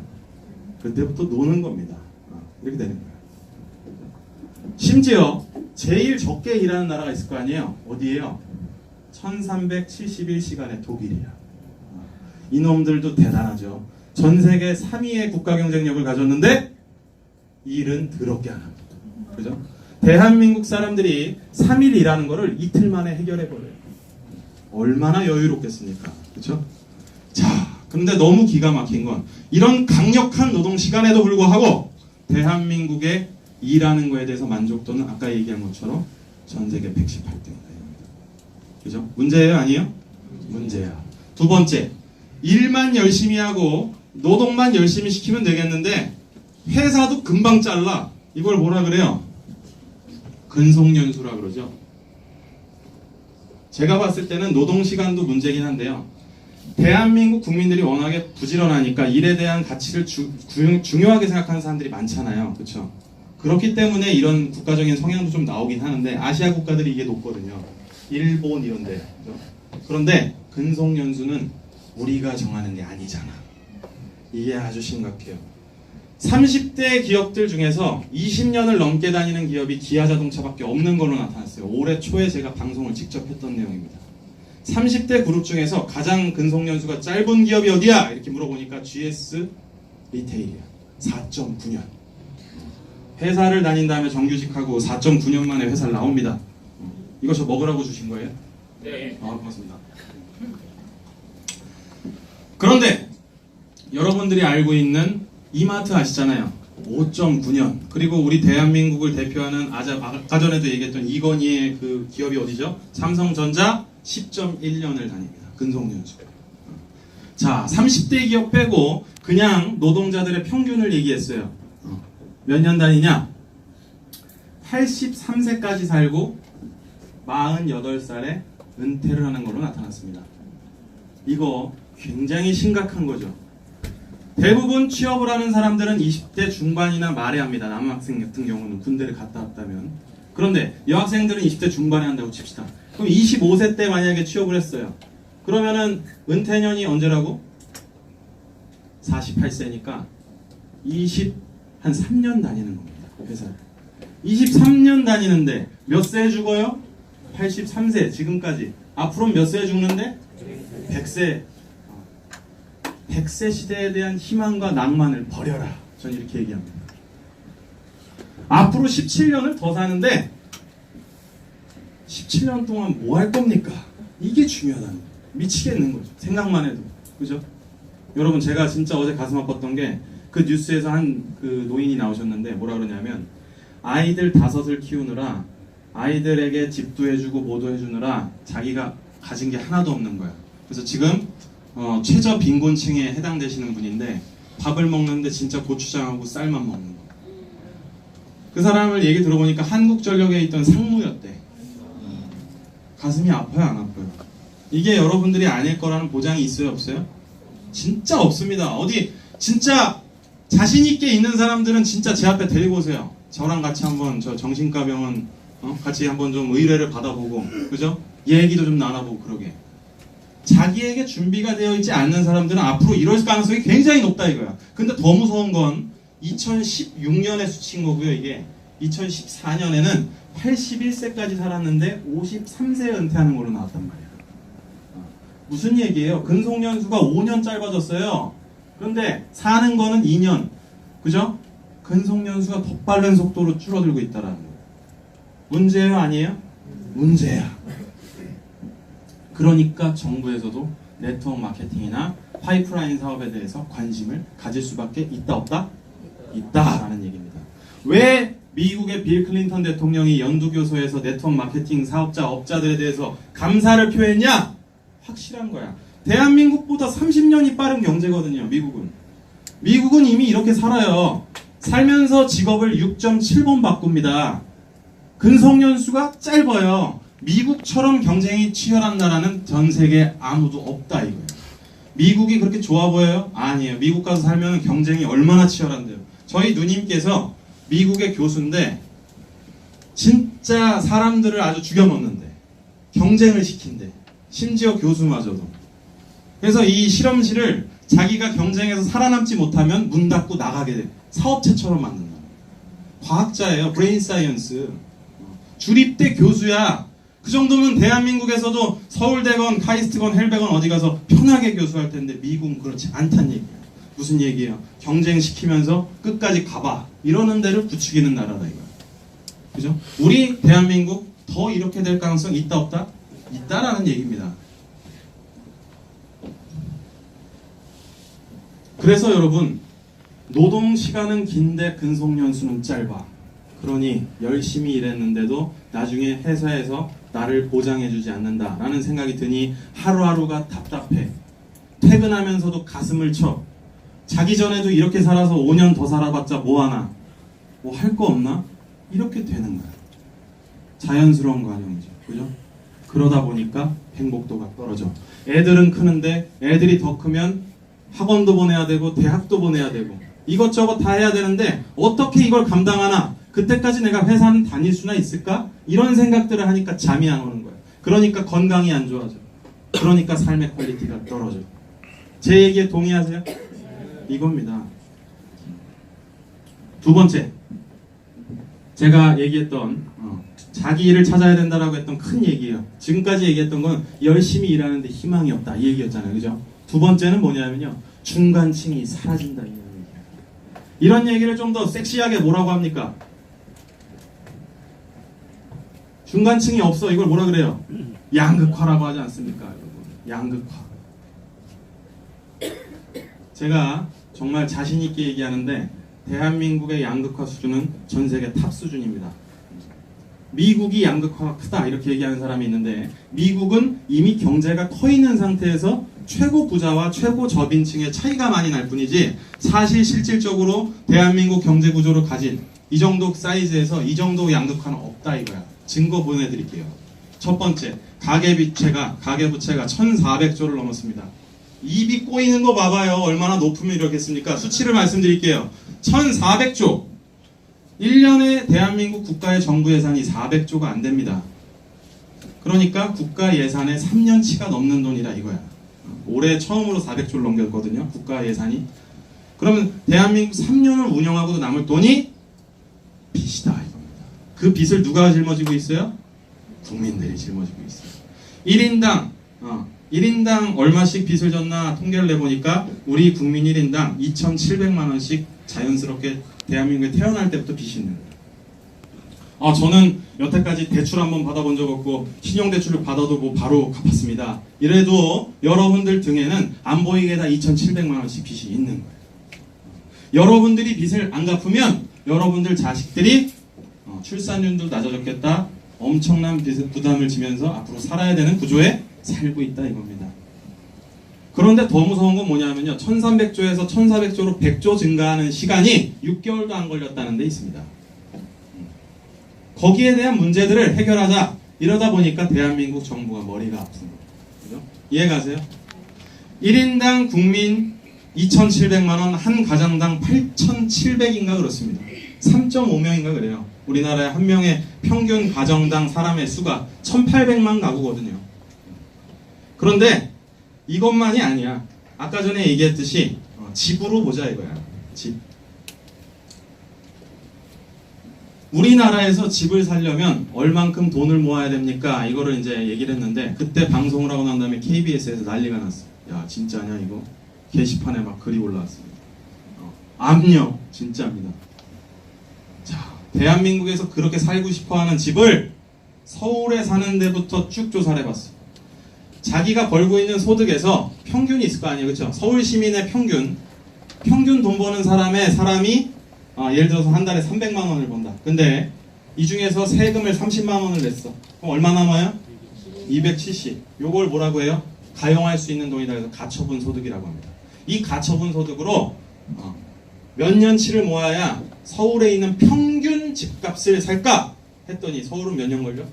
그때부터 노는 겁니다. 이렇게 되는 거야. 심지어 제일 적게 일하는 나라가 있을 거 아니에요? 어디예요? 1371시간의 독일이야. 이놈들도 대단하죠. 전 세계 3위의 국가 경쟁력을 가졌는데 일은 더럽게 안 합니다. 그죠? 대한민국 사람들이 3일 일하는 거를 이틀 만에 해결해 버려요. 얼마나 여유롭겠습니까? 그렇죠? 자, 그런데 너무 기가 막힌 건 이런 강력한 노동 시간에도 불구하고 대한민국의 일하는 거에 대해서 만족도는 아까 얘기한 것처럼 전 세계 118등이다. 그죠? 문제예요? 아니에요? 문제야. 두 번째, 일만 열심히 하고 노동만 열심히 시키면 되겠는데 회사도 금방 잘라. 이걸 뭐라 그래요? 근속연수라 그러죠. 제가 봤을 때는 노동시간도 문제긴 한데요, 대한민국 국민들이 워낙에 부지런하니까 일에 대한 가치를 중요하게 생각하는 사람들이 많잖아요. 그렇죠? 그렇기 때문에 이런 국가적인 성향도 좀 나오긴 하는데 아시아 국가들이 이게 높거든요. 일본 이런데. 그런데 근속연수는 우리가 정하는 게 아니잖아. 이게 아주 심각해요. 30대 기업들 중에서 20년을 넘게 다니는 기업이 기아자동차밖에 없는 걸로 나타났어요. 올해 초에 제가 방송을 직접 했던 내용입니다. 30대 그룹 중에서 가장 근속연수가 짧은 기업이 어디야? 이렇게 물어보니까 GS 리테일이야. 4.9년. 회사를 다닌 다음에 정규직하고 4.9년 만에 회사를 나옵니다. 이거 저 먹으라고 주신 거예요? 네. 고맙습니다. 그런데 여러분들이 알고 있는 이마트 아시잖아요. 5.9년. 그리고 우리 대한민국을 대표하는 아까 전에도 얘기했던 이건희의 그 기업이 어디죠? 삼성전자 10.1년을 다닙니다. 근속연수. 자, 30대 기업 빼고 그냥 노동자들의 평균을 얘기했어요. 몇 년 다니냐? 83세까지 살고 48살에 은퇴를 하는 걸로 나타났습니다. 이거 굉장히 심각한 거죠. 대부분 취업을 하는 사람들은 20대 중반이나 말에 합니다. 남학생 같은 경우는 군대를 갔다 왔다면. 그런데 여학생들은 20대 중반에 한다고 칩시다. 그럼 25세 때 만약에 취업을 했어요. 그러면은 은퇴년이 언제라고? 48세니까 한 3년 다니는 겁니다. 회사. 23년 다니는데 몇 세에 죽어요? 83세 지금까지. 앞으로 몇 세에 죽는데? 100세. 100세 시대에 대한 희망과 낭만을 버려라. 저는 이렇게 얘기합니다. 앞으로 17년을 더 사는데 17년 동안 뭐 할 겁니까? 이게 중요하다는 거예요. 미치겠는 거죠. 생각만 해도. 그죠? 여러분, 제가 진짜 어제 가슴 아팠던 게 그 뉴스에서 한 그 노인이 나오셨는데 뭐라 그러냐면 아이들 5을 키우느라 아이들에게 집도 해주고 뭐도 해주느라 자기가 가진 게 하나도 없는 거야. 그래서 지금 최저 빈곤층에 해당되시는 분인데 밥을 먹는데 진짜 고추장하고 쌀만 먹는 거. 그 사람을 얘기 들어보니까 한국전력에 있던 상무였대. 가슴이 아파요, 안 아파요? 이게 여러분들이 아닐 거라는 보장이 있어요, 없어요? 진짜 없습니다. 어디 진짜 자신 있게 있는 사람들은 진짜 제 앞에 데리고 오세요. 저랑 같이 한번 저 정신과 병원 같이 한번 좀 의뢰를 받아보고, 그죠? 얘기도 좀 나눠보고 그러게. 자기에게 준비가 되어 있지 않는 사람들은 앞으로 이럴 가능성이 굉장히 높다 이거야. 근데 더 무서운 건 2016년에 수치인 거고요. 이게 2014년에는 81세까지 살았는데 53세에 은퇴하는 걸로 나왔단 말이야. 무슨 얘기예요? 근속연수가 5년 짧아졌어요. 그런데 사는 거는 2년. 그죠? 근속연수가 더 빠른 속도로 줄어들고 있다라는 거예요. 문제예요? 아니에요? 문제야. 그러니까 정부에서도 네트워크 마케팅이나 파이프라인 사업에 대해서 관심을 가질 수밖에 있다 없다? 있다라는 얘기입니다. 왜 미국의 빌 클린턴 대통령이 연두교소에서 네트워크 마케팅 사업자, 업자들에 대해서 감사를 표했냐? 확실한 거야. 대한민국보다 30년이 빠른 경제거든요. 미국은 이미 이렇게 살아요. 살면서 직업을 6.7번 바꿉니다. 근속연수가 짧아요. 미국처럼 경쟁이 치열한 나라는 전 세계에 아무도 없다 이거예요. 미국이 그렇게 좋아 보여요? 아니에요. 미국 가서 살면 경쟁이 얼마나 치열한데요. 저희 누님께서 미국의 교수인데 진짜 사람들을 아주 죽여먹는데 경쟁을 시킨대. 심지어 교수마저도. 그래서 이 실험실을 자기가 경쟁에서 살아남지 못하면 문 닫고 나가게 돼. 사업체처럼 만든다. 과학자예요. 브레인 사이언스. 주립대 교수야. 그 정도면 대한민국에서도 서울대건 카이스트건 헬베건 어디 가서 편하게 교수할 텐데 미국은 그렇지 않다는 얘기예요. 무슨 얘기예요? 경쟁시키면서 끝까지 가봐. 이러는 데를 부추기는 나라다 이거야. 그죠? 우리 대한민국 더 이렇게 될 가능성 있다 없다? 있다라는 얘기입니다. 그래서 여러분, 노동시간은 긴데 근속연수는 짧아. 그러니 열심히 일했는데도 나중에 회사에서 나를 보장해주지 않는다라는 생각이 드니 하루하루가 답답해. 퇴근하면서도 가슴을 쳐. 자기 전에도 이렇게 살아서 5년 더 살아봤자 뭐하나? 뭐 할 거 없나? 이렇게 되는 거야. 자연스러운 과정이죠. 그죠? 그러다 보니까 행복도가 떨어져. 애들은 크는데 애들이 더 크면 학원도 보내야 되고 대학도 보내야 되고 이것저것 다 해야 되는데 어떻게 이걸 감당하나? 그때까지 내가 회사는 다닐 수나 있을까? 이런 생각들을 하니까 잠이 안 오는 거예요. 그러니까 건강이 안 좋아져. 그러니까 삶의 퀄리티가 떨어져. 제 얘기에 동의하세요? 이겁니다. 두 번째, 제가 얘기했던 자기 일을 찾아야 된다라고 했던 큰 얘기예요. 지금까지 얘기했던 건 열심히 일하는데 희망이 없다 이 얘기였잖아요. 그죠? 두 번째는 뭐냐면요, 중간층이 사라진다 이 얘기예요. 이런 얘기를 좀 더 섹시하게 뭐라고 합니까? 중간층이 없어. 이걸 뭐라 그래요? 양극화라고 하지 않습니까? 여러분? 양극화. 제가 정말 자신 있게 얘기하는데 대한민국의 양극화 수준은 전 세계 탑 수준입니다. 미국이 양극화가 크다 이렇게 얘기하는 사람이 있는데 미국은 이미 경제가 커 있는 상태에서 최고 부자와 최고 저빈층의 차이가 많이 날 뿐이지 사실 실질적으로 대한민국 경제 구조를 가진 이 정도 사이즈에서 이 정도 양극화는 없다 이거야. 증거 보내드릴게요. 첫 번째, 가계부채가 1,400조를 넘었습니다. 입이 꼬이는 거 봐봐요. 얼마나 높으면 이렇겠습니까? 수치를 말씀드릴게요. 1,400조. 1년에 대한민국 국가의 정부 예산이 400조가 안 됩니다. 그러니까 국가 예산의 3년치가 넘는 돈이라 이거야. 올해 처음으로 400조를 넘겼거든요. 국가 예산이. 그러면 대한민국 3년을 운영하고도 남을 돈이 빚이다 이겁니다. 그 빚을 누가 짊어지고 있어요? 국민들이 짊어지고 있어요. 1인당 1인당 얼마씩 빚을 졌나 통계를 내보니까 우리 국민 1인당 2,700만 원씩 자연스럽게 대한민국에 태어날 때부터 빚이 있는 거예요. 저는 여태까지 대출 한번 받아본 적 없고 신용대출을 받아도 뭐 바로 갚았습니다. 이래도 여러분들 등에는 안 보이게 다 2,700만 원씩 빚이 있는 거예요. 여러분들이 빚을 안 갚으면 여러분들 자식들이 출산율도 낮아졌겠다. 엄청난 부담을 지면서 앞으로 살아야 되는 구조에 살고 있다 이겁니다. 그런데 더 무서운 건 뭐냐면요. 1300조에서 1400조로 100조 증가하는 시간이 6개월도 안 걸렸다는 데 있습니다. 거기에 대한 문제들을 해결하자. 이러다 보니까 대한민국 정부가 머리가 아픈 거예요. 그죠? 이해가세요? 1인당 국민 2,700만 원, 한 가장당 8,700인가 그렇습니다. 3.5명인가 그래요. 우리나라의 한 명의 평균 가정당 사람의 수가 1,800만 가구거든요. 그런데 이것만이 아니야. 아까 전에 얘기했듯이 집으로 보자 이거야. 집. 우리나라에서 집을 사려면 얼만큼 돈을 모아야 됩니까? 이거를 이제 얘기를 했는데 그때 방송을 하고 난 다음에 KBS에서 난리가 났어. 야 진짜냐 이거? 게시판에 막 글이 올라왔습니다. 압력 진짜입니다. 자, 대한민국에서 그렇게 살고 싶어하는 집을 서울에 사는 데부터 쭉 조사를 해봤어. 자기가 벌고 있는 소득에서 평균이 있을 거 아니에요, 그렇죠? 서울 시민의 평균 돈 버는 사람이 예를 들어서 한 달에 300만 원을 번다. 근데 이 중에서 세금을 30만 원을 냈어. 그럼 얼마 남아요? 270. 요걸 뭐라고 해요? 가용할 수 있는 돈이다 해서 가처분 소득이라고 합니다. 이 가처분 소득으로 몇 년치를 모아야 서울에 있는 평균 집값을 살까? 했더니 서울은 몇 년 걸려?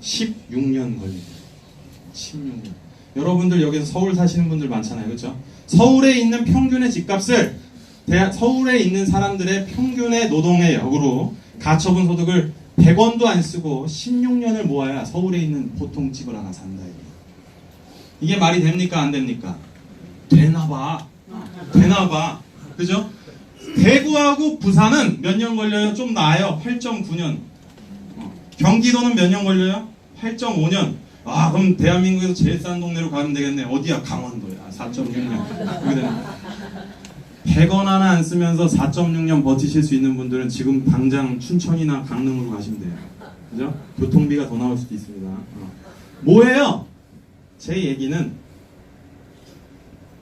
16년 걸립니다. 16년. 여러분들 여기서 서울 사시는 분들 많잖아요. 그렇죠? 서울에 있는 평균의 집값을 서울에 있는 사람들의 평균의 노동의 역으로 가처분 소득을 100원도 안 쓰고 16년을 모아야 서울에 있는 보통 집을 하나 산다. 이게 말이 됩니까? 안 됩니까? 되나봐. 그죠? 대구하고 부산은 몇 년 걸려요? 좀 나아요. 8.9년. 경기도는 몇 년 걸려요? 8.5년. 그럼 대한민국에서 제일 싼 동네로 가면 되겠네. 어디야? 강원도야. 4.6년. 그게 되네. 100원 하나 안 쓰면서 4.6년 버티실 수 있는 분들은 지금 당장 춘천이나 강릉으로 가시면 돼요. 그죠? 교통비가 더 나올 수도 있습니다. 뭐예요? 제 얘기는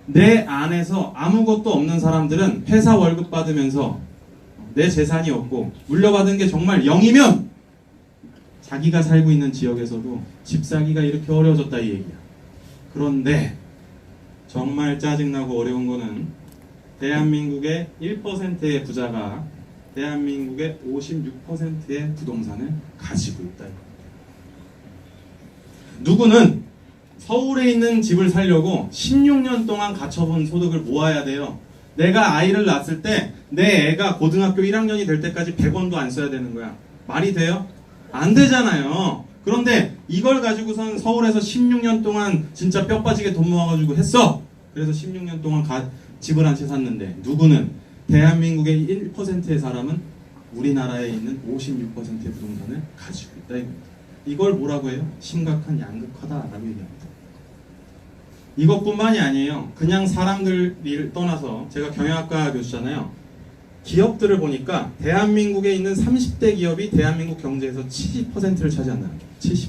내 안에서 아무것도 없는 사람들은 회사 월급 받으면서 내 재산이 없고 물려받은 게 정말 0이면 자기가 살고 있는 지역에서도 집 사기가 이렇게 어려워졌다 이 얘기야. 그런데 정말 짜증나고 어려운 거는 대한민국의 1%의 부자가 대한민국의 56%의 부동산을 가지고 있다. 누구는 서울에 있는 집을 살려고 16년 동안 가처분 소득을 모아야 돼요. 내가 아이를 낳았을 때 내 애가 고등학교 1학년이 될 때까지 100원도 안 써야 되는 거야. 말이 돼요? 안 되잖아요. 그런데 이걸 가지고선 서울에서 16년 동안 진짜 뼈 빠지게 돈 모아가지고 했어. 그래서 16년 동안 집을 한 채 샀는데 누구는 대한민국의 1%의 사람은 우리나라에 있는 56%의 부동산을 가지고 있다 이겁니다. 이걸 뭐라고 해요? 심각한 양극화다라고 얘기합니다. 이것뿐만이 아니에요. 그냥 사람들을 떠나서 제가 경영학과 교수잖아요. 기업들을 보니까 대한민국에 있는 30대 기업이 대한민국 경제에서 70%를 차지한다는 거예요. 70%.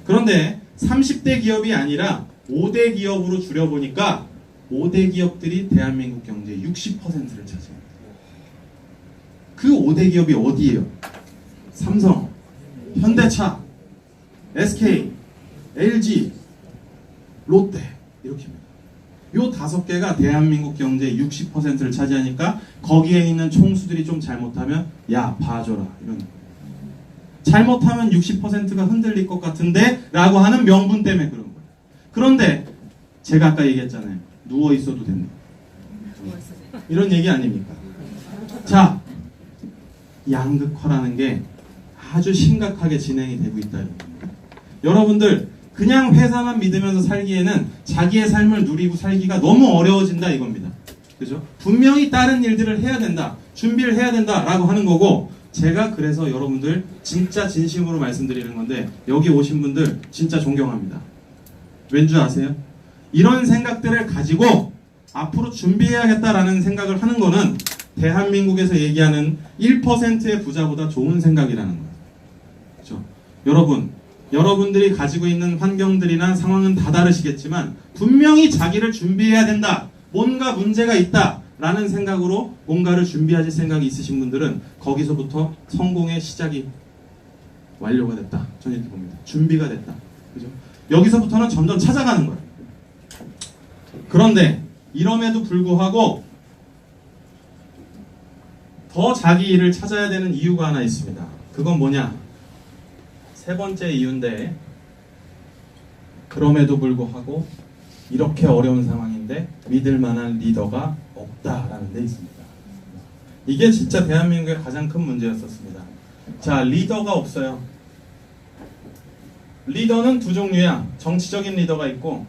그런데 30대 기업이 아니라 5대 기업으로 줄여보니까 5대 기업들이 대한민국 경제의 60%를 차지합니다. 그 5대 기업이 어디예요? 삼성, 현대차, SK, LG, 롯데 이렇게입니다. 요 5개가 대한민국 경제의 60%를 차지하니까 거기에 있는 총수들이 좀 잘못하면 야 봐줘라 이런 잘못하면 60%가 흔들릴 것 같은데 라고 하는 명분 때문에 그런 거예요. 그런데 제가 아까 얘기했잖아요. 누워 있어도 된다. 이런 얘기 아닙니까? 자, 양극화라는 게 아주 심각하게 진행이 되고 있다. 여러분들 그냥 회사만 믿으면서 살기에는 자기의 삶을 누리고 살기가 너무 어려워진다 이겁니다. 그죠? 분명히 다른 일들을 해야 된다. 준비를 해야 된다라고 하는 거고 제가 그래서 여러분들 진짜 진심으로 말씀드리는 건데 여기 오신 분들 진짜 존경합니다. 왠 줄 아세요? 이런 생각들을 가지고 앞으로 준비해야겠다라는 생각을 하는 거는 대한민국에서 얘기하는 1%의 부자보다 좋은 생각이라는 거예요. 그렇죠? 여러분들이 가지고 있는 환경들이나 상황은 다 다르시겠지만 분명히 자기를 준비해야 된다. 뭔가 문제가 있다. 라는 생각으로 뭔가를 준비하실 생각이 있으신 분들은 거기서부터 성공의 시작이 완료가 됐다. 저는 이렇게 봅니다. 준비가 됐다. 그죠? 여기서부터는 점점 찾아가는 거예요. 그런데 이럼에도 불구하고 더 자기 일을 찾아야 되는 이유가 하나 있습니다. 그건 뭐냐? 세 번째 이유인데, 그럼에도 불구하고 이렇게 어려운 상황인데 믿을 만한 리더가 없다라는 데 있습니다. 이게 진짜 대한민국의 가장 큰 문제였었습니다. 자, 리더가 없어요. 리더는 두 종류야. 정치적인 리더가 있고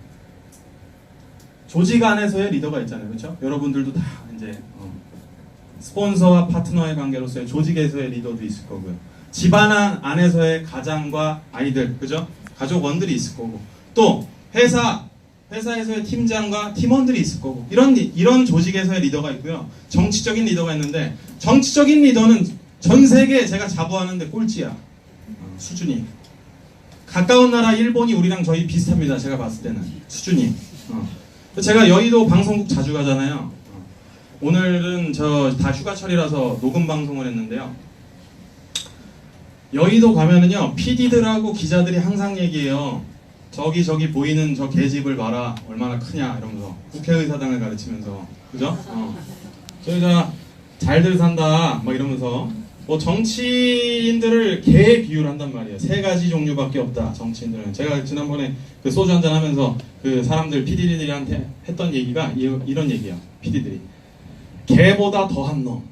조직 안에서의 리더가 있잖아요. 그렇죠? 여러분들도 다 이제 스폰서와 파트너의 관계로서의 조직에서의 리더도 있을 거고요. 집안 안에서의 가장과 아이들, 그죠? 가족원들이 있을 거고, 또 회사에서의 팀장과 팀원들이 있을 거고, 이런 조직에서의 리더가 있고요. 정치적인 리더가 있는데, 정치적인 리더는 전 세계에 제가 자부하는데 꼴찌야. 수준이. 가까운 나라 일본이 우리랑 저희 비슷합니다. 제가 봤을 때는 수준이. 제가 여의도 방송국 자주 가잖아요. 오늘은 저 다 휴가철이라서 녹음 방송을 했는데요. 여의도 가면은요, PD들하고 기자들이 항상 얘기해요. 저기 보이는 저 계집을 봐라. 얼마나 크냐 이러면서 국회의사당을 가르치면서, 그죠? 저희가 잘들 산다 막 이러면서 뭐 정치인들을 개에 비유를 한단 말이에요. 세 가지 종류밖에 없다. 정치인들은. 제가 지난번에 그 소주 한잔 하면서 그 사람들 PD들한테 했던 얘기가 이런 얘기예요. PD들이 개보다 더한 놈,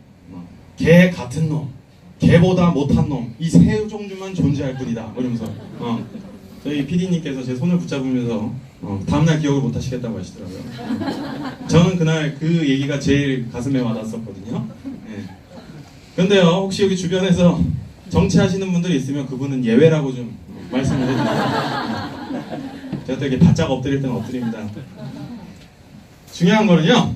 개 같은 놈, 개보다 못한 놈, 이 세 종류만 존재할 뿐이다. 이러면서 저희 PD님께서 제 손을 붙잡으면서 다음날 기억을 못 하시겠다고 하시더라고요. 저는 그날 그 얘기가 제일 가슴에 와닿았었거든요. 네. 근데요, 혹시 여기 주변에서 정치하시는 분들이 있으면 그분은 예외라고 좀 말씀을 해주세요. 제가 또 이렇게 바짝 엎드릴 때는 엎드립니다. 중요한 거는요,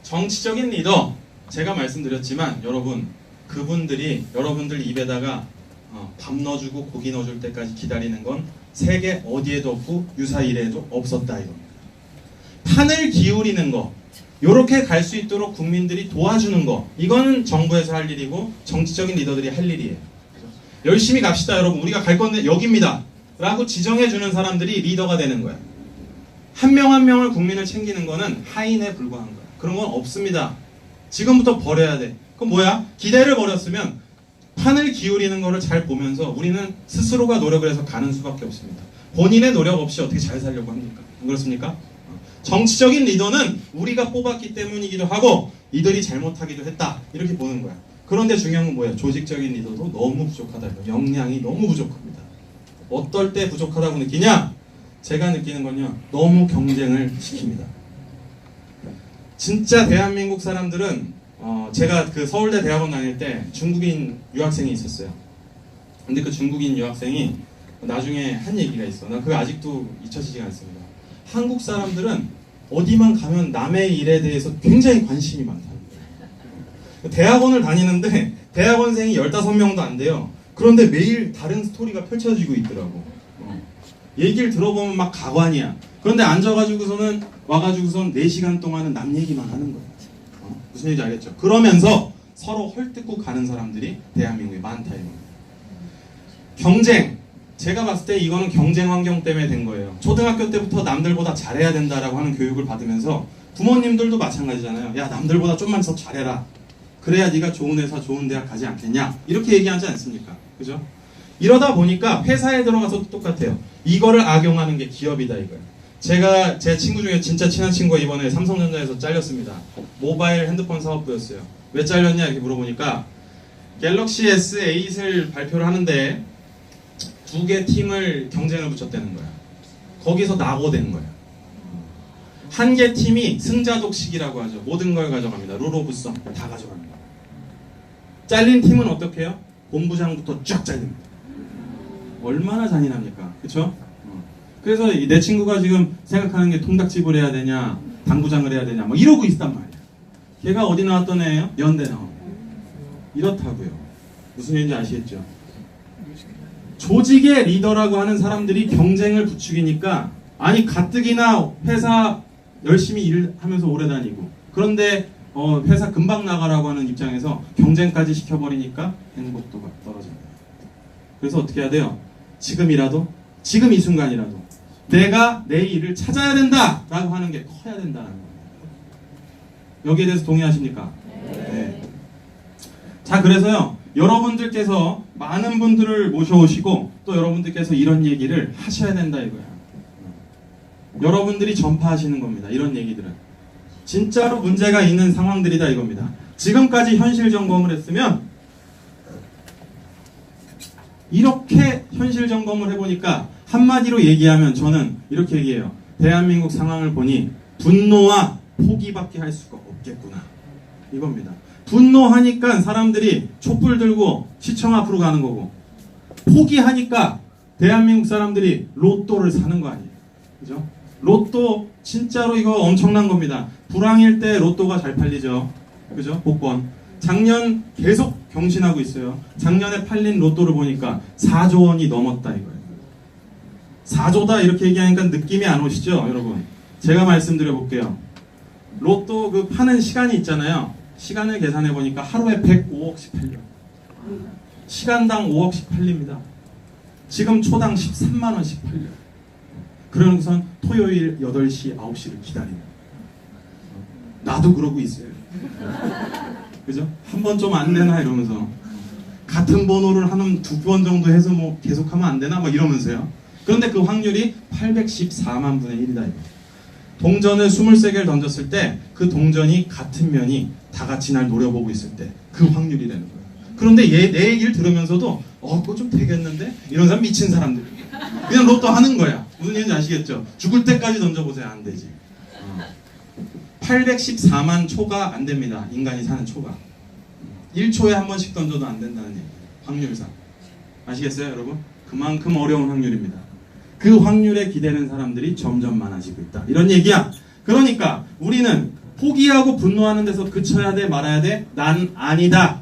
정치적인 리더, 제가 말씀드렸지만 여러분, 그분들이 여러분들 입에다가 밥 넣어주고 고기 넣어줄 때까지 기다리는 건 세계 어디에도 없고 유사일에도 없었다 이겁니다. 판을 기울이는 거, 요렇게 갈 수 있도록 국민들이 도와주는 거, 이거는 정부에서 할 일이고 정치적인 리더들이 할 일이에요. 열심히 갑시다 여러분, 우리가 갈 건데 여기입니다 라고 지정해주는 사람들이 리더가 되는 거예요. 한 명 한 명을 국민을 챙기는 거는 하인에 불과한 거예요. 그런 건 없습니다. 지금부터 버려야 돼. 그럼 뭐야? 기대를 버렸으면 판을 기울이는 거를 잘 보면서 우리는 스스로가 노력을 해서 가는 수밖에 없습니다. 본인의 노력 없이 어떻게 잘 살려고 합니까? 안 그렇습니까? 정치적인 리더는 우리가 뽑았기 때문이기도 하고 이들이 잘못하기도 했다 이렇게 보는 거야. 그런데 중요한 건 뭐예요? 조직적인 리더도 너무 부족하다. 역량이 너무 부족합니다. 어떨 때 부족하다고 느끼냐? 제가 느끼는 건요, 너무 경쟁을 시킵니다. 진짜 대한민국 사람들은 제가 그 서울대 대학원 다닐 때 중국인 유학생이 있었어요. 근데 그 중국인 유학생이 나중에 한 얘기가 있어. 나 그거 아직도 잊혀지지가 않습니다. 한국 사람들은 어디만 가면 남의 일에 대해서 굉장히 관심이 많다. 대학원을 다니는데 대학원생이 15명도 안 돼요. 그런데 매일 다른 스토리가 펼쳐지고 있더라고. 얘기를 들어보면 막 가관이야. 그런데 앉아가지고서는 와가지고선 4시간 동안은 남 얘기만 하는 거야. 무슨 얘기인지 알겠죠? 그러면서 서로 헐뜯고 가는 사람들이 대한민국에 많다 이겁니다. 경쟁, 제가 봤을 때 이거는 경쟁 환경 때문에 된 거예요. 초등학교 때부터 남들보다 잘해야 된다라고 하는 교육을 받으면서 부모님들도 마찬가지잖아요. 야, 남들보다 좀만 더 잘해라. 그래야 네가 좋은 회사, 좋은 대학 가지 않겠냐? 이렇게 얘기하지 않습니까? 그죠? 이러다 보니까 회사에 들어가서도 똑같아요. 이거를 악용하는 게 기업이다 이거예요. 제가 제 친구 중에 진짜 친한 친구가 이번에 삼성전자에서 잘렸습니다. 모바일 핸드폰 사업부였어요. 왜 잘렸냐 이렇게 물어보니까 갤럭시 S8을 발표를 하는데 2개 팀을 경쟁을 붙였다는 거야. 거기서 낙오된 거야. 한 개 팀이 승자독식이라고 하죠. 모든 걸 가져갑니다. 룰 오브 썸 다 가져갑니다. 잘린 팀은 어떻게 해요? 본부장부터 쫙 잘립니다. 얼마나 잔인합니까? 그쵸? 그래서 내 친구가 지금 생각하는 게 통닭집을 해야 되냐, 당구장을 해야 되냐, 뭐 이러고 있단 말이야. 걔가 어디 나왔던 애예요? 연대 나온. 이렇다고요. 무슨 얘기인지 아시겠죠? 조직의 리더라고 하는 사람들이 경쟁을 부추기니까, 아니 가뜩이나 회사 열심히 일하면서 오래 다니고, 그런데 회사 금방 나가라고 하는 입장에서 경쟁까지 시켜버리니까 행복도가 떨어집니다. 그래서 어떻게 해야 돼요? 지금이라도, 지금 이 순간이라도 내가 내 일을 찾아야 된다라고 하는 게 커야 된다는 겁니다. 여기에 대해서 동의하십니까? 네. 자, 그래서요, 여러분들께서 많은 분들을 모셔오시고 또 여러분들께서 이런 얘기를 하셔야 된다 이거야. 여러분들이 전파하시는 겁니다. 이런 얘기들은 진짜로 문제가 있는 상황들이다 이겁니다. 지금까지 현실 점검을 했으면, 이렇게 현실 점검을 해보니까 한마디로 얘기하면 저는 이렇게 얘기해요. 대한민국 상황을 보니 분노와 포기밖에 할 수가 없겠구나 이겁니다. 분노하니까 사람들이 촛불 들고 시청 앞으로 가는 거고, 포기하니까 대한민국 사람들이 로또를 사는 거 아니에요. 그죠? 로또 진짜로 이거 엄청난 겁니다. 불황일 때 로또가 잘 팔리죠. 그죠? 복권. 작년 계속 경신하고 있어요. 작년에 팔린 로또를 보니까 4조 원이 넘었다 이거예요. 4조다 이렇게 얘기하니까 느낌이 안 오시죠, 여러분? 제가 말씀드려 볼게요. 로또 그 파는 시간이 있잖아요. 시간을 계산해 보니까 하루에 105억씩 팔려. 시간당 5억씩 팔립니다. 지금 초당 13만 원씩 팔려. 그러고선 토요일 8시, 9시를 기다리는. 나도 그러고 있어요. 그죠? 한 번 좀 안 되나 이러면서, 같은 번호를 한 2번 정도 해서 뭐 계속하면 안 되나 막 이러면서요. 그런데 그 확률이 814만 분의 1이다 이거. 동전을 23개를 던졌을 때 그 동전이 같은 면이 다 같이 날 노려보고 있을 때 그 확률이라는 거예요. 그런데 내 얘기를 들으면서도 그거 좀 되겠는데? 이런 사람 미친 사람들. 그냥 로또 하는 거야. 무슨 얘기인지 아시겠죠? 죽을 때까지 던져보세요. 안 되지. 814만 초가 안 됩니다. 인간이 사는 초가. 1초에 한 번씩 던져도 안 된다는 얘기. 확률상. 아시겠어요, 여러분? 그만큼 어려운 확률입니다. 그 확률에 기대는 사람들이 점점 많아지고 있다. 이런 얘기야. 그러니까 우리는 포기하고 분노하는 데서 그쳐야 돼, 말아야 돼? 난 아니다.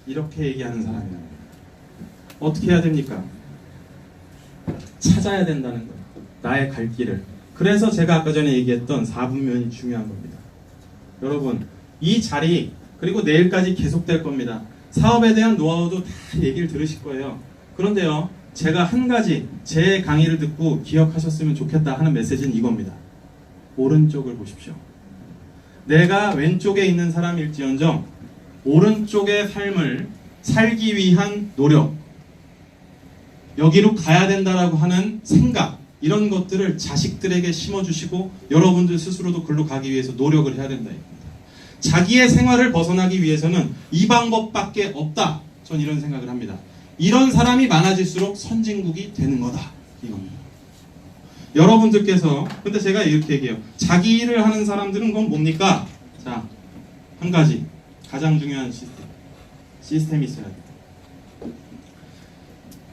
이렇게 얘기하는 사람이에요. 어떻게 해야 됩니까? 찾아야 된다는 거예요. 나의 갈 길을. 그래서 제가 아까 전에 얘기했던 4분면이 중요한 겁니다. 여러분, 이 자리, 그리고 내일까지 계속될 겁니다. 사업에 대한 노하우도 다 얘기를 들으실 거예요. 그런데요, 제가 한 가지 제 강의를 듣고 기억하셨으면 좋겠다 하는 메시지는 이겁니다. 오른쪽을 보십시오. 내가 왼쪽에 있는 사람일지언정 오른쪽의 삶을 살기 위한 노력, 여기로 가야 된다라고 하는 생각, 이런 것들을 자식들에게 심어주시고 여러분들 스스로도 글로 가기 위해서 노력을 해야 된다. 자기의 생활을 벗어나기 위해서는 이 방법밖에 없다. 전 이런 생각을 합니다. 이런 사람이 많아질수록 선진국이 되는 거다. 이겁니다. 여러분들께서, 근데 제가 이렇게 얘기해요. 자기 일을 하는 사람들은 그건 뭡니까? 자, 한 가지 가장 중요한 시스템이 있어야 돼요.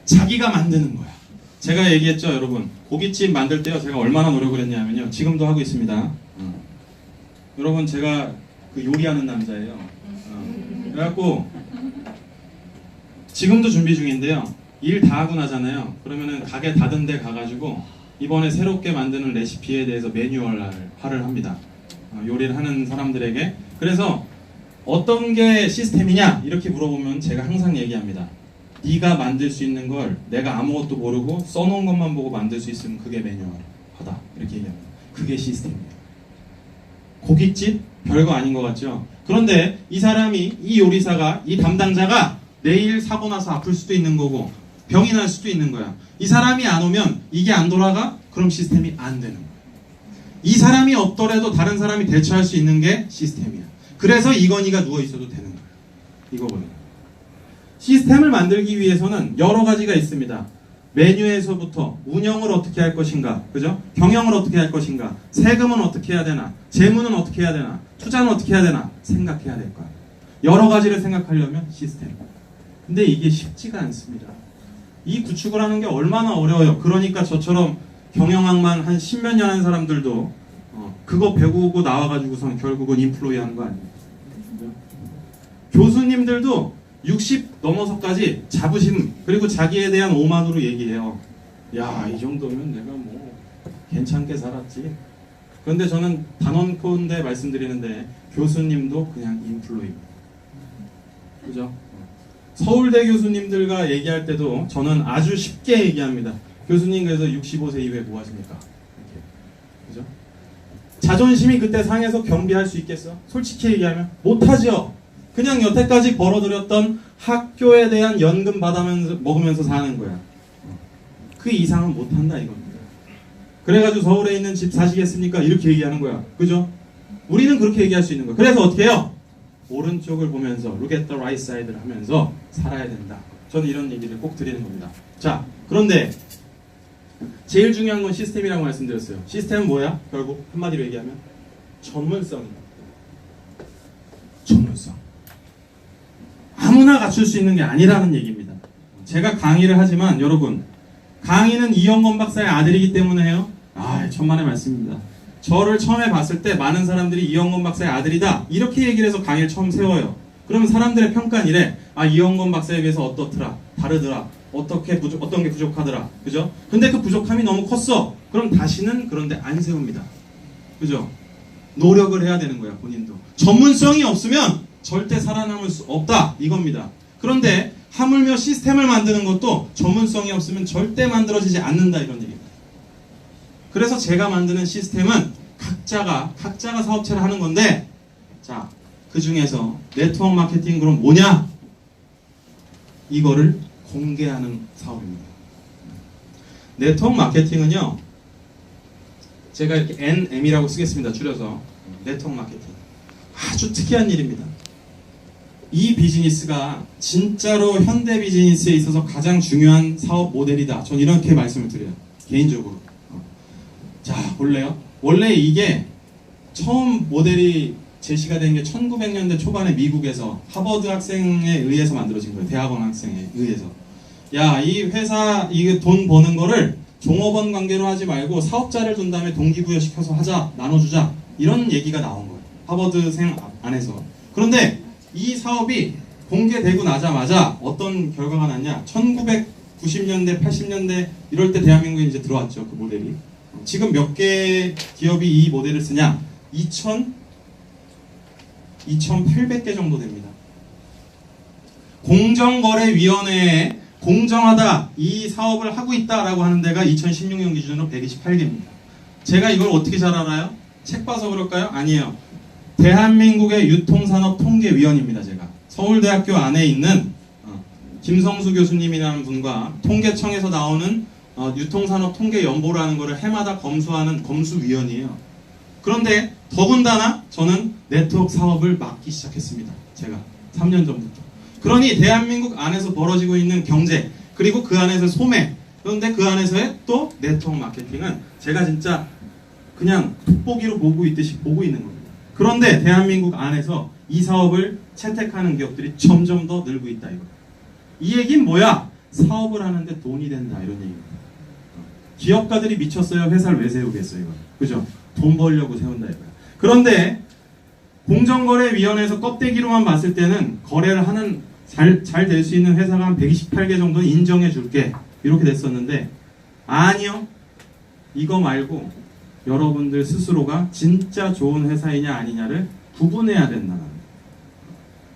자기가 만드는 거야. 제가 얘기했죠, 여러분. 고깃집 만들 때요, 제가 얼마나 노력을 했냐면요, 지금도 하고 있습니다. 여러분, 제가 그 요리하는 남자예요. 그래갖고 지금도 준비 중인데요. 일 다 하고 나잖아요. 그러면은 가게 닫은 데 가가지고 이번에 새롭게 만드는 레시피에 대해서 매뉴얼화를 합니다. 요리를 하는 사람들에게. 그래서 어떤 게 시스템이냐 이렇게 물어보면 제가 항상 얘기합니다. 네가 만들 수 있는 걸 내가 아무것도 모르고 써놓은 것만 보고 만들 수 있으면 그게 매뉴얼화다. 이렇게 얘기합니다. 그게 시스템입니다. 고깃집? 별거 아닌 것 같죠? 그런데 이 사람이, 이 요리사가, 이 담당자가 내일 사고 나서 아플 수도 있는 거고 병이 날 수도 있는 거야. 이 사람이 안 오면 이게 안 돌아가? 그럼 시스템이 안 되는 거야. 이 사람이 없더라도 다른 사람이 대처할 수 있는 게 시스템이야. 그래서 이건희가 누워있어도 되는 거야. 이거거든요. 시스템을 만들기 위해서는 여러 가지가 있습니다. 메뉴에서부터 운영을 어떻게 할 것인가, 그죠? 경영을 어떻게 할 것인가, 세금은 어떻게 해야 되나, 재무는 어떻게 해야 되나, 투자는 어떻게 해야 되나 생각해야 될 거야. 여러 가지를 생각하려면 시스템. 근데 이게 쉽지가 않습니다. 이 구축을 하는 게 얼마나 어려워요. 그러니까 저처럼 경영학만 한 10몇 년 한 사람들도 그거 배우고 나와가지고선 결국은 인플로이 하는 거 아니에요. 그죠? 교수님들도 60 넘어서까지 자부심 그리고 자기에 대한 오만으로 얘기해요. 야, 이 정도면 내가 뭐 괜찮게 살았지. 그런데 저는 단언컨대 말씀드리는데 교수님도 그냥 인플로이입니다. 그죠? 서울대 교수님들과 얘기할 때도 저는 아주 쉽게 얘기합니다. 교수님 그래서 65세 이후에 뭐 하십니까? 이렇게. 그죠? 자존심이 그때 상해서 경비할 수 있겠어? 솔직히 얘기하면 못하죠. 그냥 여태까지 벌어들였던 학교에 대한 연금 받으면서 먹으면서 사는 거야. 그 이상은 못한다 이겁니다. 그래가지고 서울에 있는 집 사시겠습니까? 이렇게 얘기하는 거야. 그죠? 우리는 그렇게 얘기할 수 있는 거야. 그래서 어떻게 해요? 오른쪽을 보면서 look at the right side를 하면서 살아야 된다. 저는 이런 얘기를 꼭 드리는 겁니다. 자, 그런데 제일 중요한 건 시스템이라고 말씀드렸어요. 시스템은 뭐야? 결국 한마디로 얘기하면 전문성입니다. 전문성. 아무나 갖출 수 있는 게 아니라는 얘기입니다. 제가 강의를 하지만 여러분 강의는 이영건 박사의 아들이기 때문에 해요. 천만의 말씀입니다. 저를 처음에 봤을 때 많은 사람들이 이영건 박사의 아들이다 이렇게 얘기를 해서 강의를 처음 세워요. 그러면 사람들의 평가는 이래. 이영건 박사에 비해서 어떻더라, 다르더라, 어떤 게 부족하더라. 그죠? 근데 그 부족함이 너무 컸어. 그럼 다시는 그런데 안 세웁니다. 그죠? 노력을 해야 되는 거야, 본인도. 전문성이 없으면 절대 살아남을 수 없다 이겁니다. 그런데 하물며 시스템을 만드는 것도 전문성이 없으면 절대 만들어지지 않는다 이런 얘기입니다. 그래서 제가 만드는 시스템은 각자가 사업체를 하는 건데, 자, 그 중에서 네트워크 마케팅 그럼 뭐냐? 이거를 공개하는 사업입니다. 네트워크 마케팅은요, 제가 이렇게 NM이라고 쓰겠습니다. 줄여서 네트워크 마케팅. 아주 특이한 일입니다. 이 비즈니스가 진짜로 현대 비즈니스에 있어서 가장 중요한 사업 모델이다. 전 이렇게 말씀을 드려요. 개인적으로. 자, 볼래요? 원래 이게 처음 모델이 제시가 된 게 1900년대 초반에 미국에서 하버드 학생에 의해서 만들어진 거예요. 대학원 학생에 의해서. 야, 이 회사 이게 돈 버는 거를 종업원 관계로 하지 말고 사업자를 둔 다음에 동기부여시켜서 하자, 나눠주자 이런 얘기가 나온 거예요. 하버드생 안에서. 그런데 이 사업이 공개되고 나자마자 어떤 결과가 났냐? 1990년대, 80년대 이럴 때 대한민국에 이제 들어왔죠. 그 모델이. 지금 몇 개 기업이 이 모델을 쓰냐? 2,800개 정도 됩니다. 공정거래위원회에 공정하다, 이 사업을 하고 있다라고 하는 데가 2016년 기준으로 128개입니다. 제가 이걸 어떻게 잘 알아요? 책 봐서 그럴까요? 아니에요. 대한민국의 유통산업통계위원입니다. 제가 서울대학교 안에 있는 김성수 교수님이라는 분과 통계청에서 나오는 유통산업통계연보라는 것을 해마다 검수하는 검수위원이에요. 그런데 더군다나 저는 네트워크 사업을 맡기 시작했습니다. 제가 3년 전부터. 그러니 대한민국 안에서 벌어지고 있는 경제, 그리고 그 안에서 소매, 그런데 그 안에서의 또 네트워크 마케팅은 제가 진짜 그냥 돋보기로 보고 있듯이 보고 있는 겁니다. 그런데 대한민국 안에서 이 사업을 채택하는 기업들이 점점 더 늘고 있다 이거. 이 얘기는 뭐야? 사업을 하는데 돈이 된다 이런 얘기입니다. 기업가들이 미쳤어요. 회사를 왜 세우겠어요 이거. 그죠? 돈 벌려고 세운다 이거야. 그런데 공정거래위원회에서 껍데기로만 봤을 때는 거래를 하는 잘 될 수 있는 회사가 한 128개 정도는 인정해 줄게 이렇게 됐었는데, 아니요, 이거 말고 여러분들 스스로가 진짜 좋은 회사이냐 아니냐를 구분해야 된다는 거예요.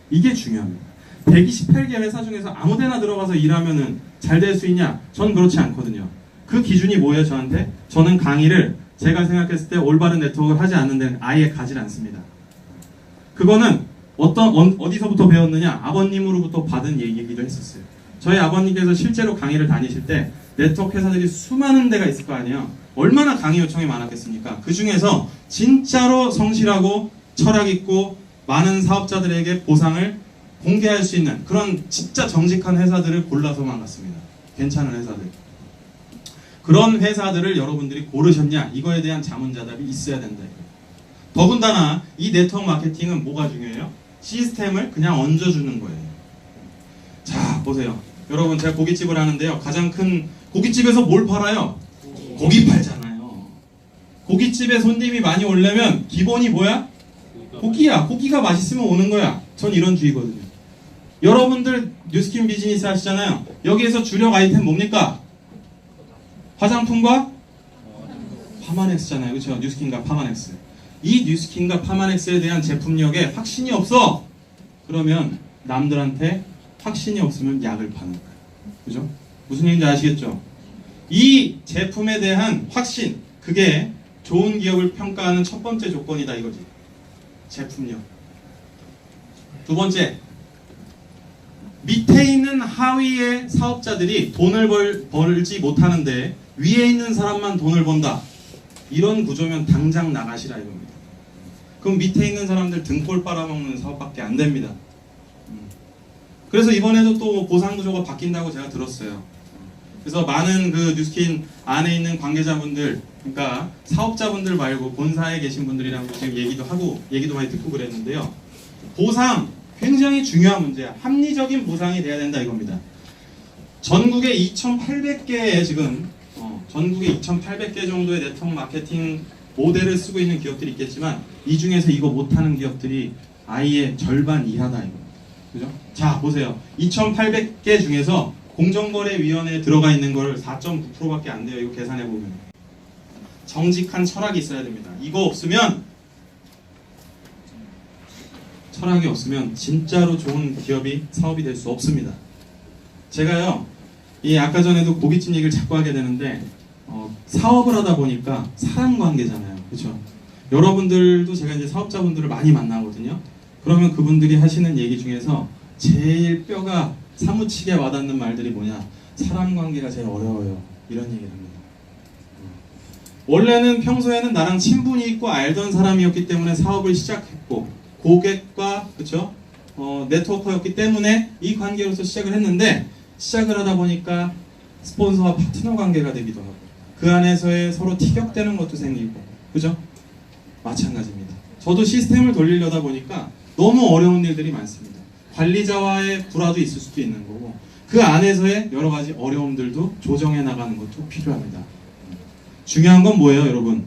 이게 중요합니다. 128개 회사 중에서 아무데나 들어가서 일하면은 잘 될 수 있냐? 전 그렇지 않거든요. 그 기준이 뭐예요 저한테? 저는 강의를 제가 생각했을 때 올바른 네트워크를 하지 않는 데는 아예 가질 않습니다. 그거는 어디서부터 배웠느냐? 아버님으로부터 받은 얘기기도 했었어요. 저희 아버님께서 실제로 강의를 다니실 때 네트워크 회사들이 수많은 데가 있을 거 아니에요. 얼마나 강의 요청이 많았겠습니까? 그 중에서 진짜로 성실하고 철학 있고 많은 사업자들에게 보상을 공개할 수 있는 그런 진짜 정직한 회사들을 골라서만 갔습니다. 괜찮은 회사들. 그런 회사들을 여러분들이 고르셨냐? 이거에 대한 자문자답이 있어야 된다. 더군다나 이 네트워크 마케팅은 뭐가 중요해요? 시스템을 그냥 얹어주는 거예요. 자, 보세요. 여러분, 제가 고깃집을 하는데요. 가장 큰 고깃집에서 뭘 팔아요? 고기 팔잖아요. 고깃집에 손님이 많이 오려면 기본이 뭐야? 고기야. 고기가 맛있으면 오는 거야. 전 이런 주의거든요. 여러분들 뉴스킨 비즈니스 하시잖아요. 여기에서 주력 아이템 뭡니까? 화장품과 파마넥스잖아요. 그렇죠? 뉴스킨과 파마넥스. 이 뉴스킨과 파마넥스에 대한 제품력에 확신이 없어. 그러면 남들한테 확신이 없으면 약을 파는 거예요. 그죠? 무슨 얘기인지 아시겠죠? 이 제품에 대한 확신, 그게 좋은 기업을 평가하는 첫 번째 조건이다 이거지. 제품력. 두 번째, 밑에 있는 하위의 사업자들이 돈을 벌지 못하는데 위에 있는 사람만 돈을 번다. 이런 구조면 당장 나가시라 이겁니다. 그럼 밑에 있는 사람들 등골 빨아먹는 사업밖에 안 됩니다. 그래서 이번에도 또 보상 구조가 바뀐다고 제가 들었어요. 그래서 많은 그 뉴스킨 안에 있는 관계자분들, 그러니까 사업자분들 말고 본사에 계신 분들이랑 지금 얘기도 많이 듣고 그랬는데요. 보상 굉장히 중요한 문제야. 합리적인 보상이 돼야 된다 이겁니다. 전국에 2,800개의 지금 전국에 2,800개 정도의 네트워크 마케팅 모델을 쓰고 있는 기업들이 있겠지만 이 중에서 이거 못하는 기업들이 아예 절반 이하다 이거. 그죠? 자 보세요. 2,800개 중에서 공정거래위원회에 들어가 있는 걸 4.9%밖에 안 돼요. 이거 계산해 보면. 정직한 철학이 있어야 됩니다. 이거 없으면 철학이 없으면 진짜로 좋은 기업이 사업이 될 수 없습니다. 제가요, 이 아까 전에도 고깃집 얘기를 자꾸 하게 되는데 사업을 하다 보니까 사람 관계잖아요. 그렇죠? 여러분들도 제가 이제 사업자분들을 많이 만나거든요. 그러면 그분들이 하시는 얘기 중에서 제일 뼈가 사무치게 와닿는 말들이 뭐냐? 사람 관계가 제일 어려워요. 이런 얘기를 합니다. 원래는 평소에는 나랑 친분이 있고 알던 사람이었기 때문에 사업을 시작했고 고객과 그렇죠? 네트워커였기 때문에 이 관계로서 시작을 했는데 시작을 하다 보니까 스폰서와 파트너 관계가 되기도 하고 그 안에서의 서로 티격되는 것도 생기고 그죠? 마찬가지입니다. 저도 시스템을 돌리려다 보니까 너무 어려운 일들이 많습니다. 관리자와의 불화도 있을 수도 있는 거고 그 안에서의 여러 가지 어려움들도 조정해 나가는 것도 필요합니다. 중요한 건 뭐예요, 여러분?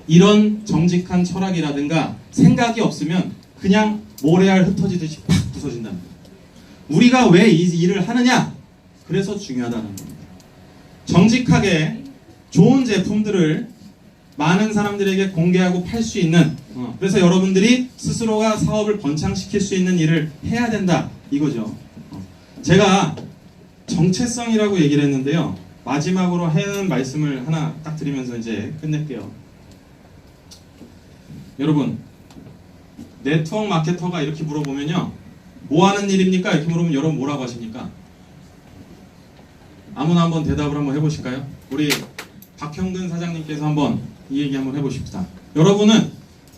이런 정직한 철학이라든가 생각이 없으면 그냥 모래알 흩어지듯이 팍 부서진답니다. 우리가 왜 이 일을 하느냐? 그래서 중요하다는 겁니다. 정직하게 좋은 제품들을 많은 사람들에게 공개하고 팔 수 있는 그래서 여러분들이 스스로가 사업을 번창시킬 수 있는 일을 해야 된다 이거죠. 제가 정체성이라고 얘기를 했는데요. 마지막으로 하는 말씀을 하나 딱 드리면서 이제 끝낼게요. 여러분 네트워크 마케터가 이렇게 물어보면요. 뭐 하는 일입니까? 이렇게 물어보면 여러분 뭐라고 하십니까? 아무나 한번 대답을 한번 해보실까요? 우리 박형근 사장님께서 한번 이 얘기 한번 해보십시다. 여러분은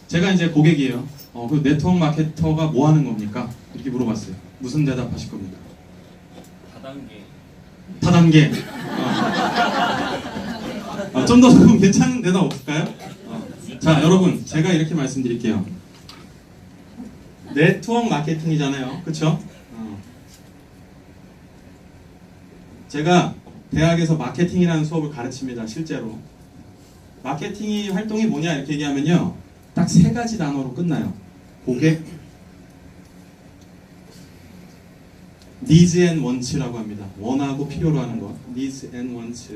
제가 이제 고객이에요. 그 네트워크 마케터가 뭐 하는 겁니까? 이렇게 물어봤어요. 무슨 대답하실 겁니까? 다단계. 좀 더 괜찮은 대답 없을까요? 자, 여러분 제가 이렇게 말씀드릴게요. 네트워크 마케팅이잖아요. 그쵸? 제가 대학에서 마케팅이라는 수업을 가르칩니다. 실제로. 마케팅이 활동이 뭐냐 이렇게 얘기하면요. 딱 세 가지 단어로 끝나요. 고객, needs and wants라고 합니다. 원하고 필요로 하는 것. needs and wants.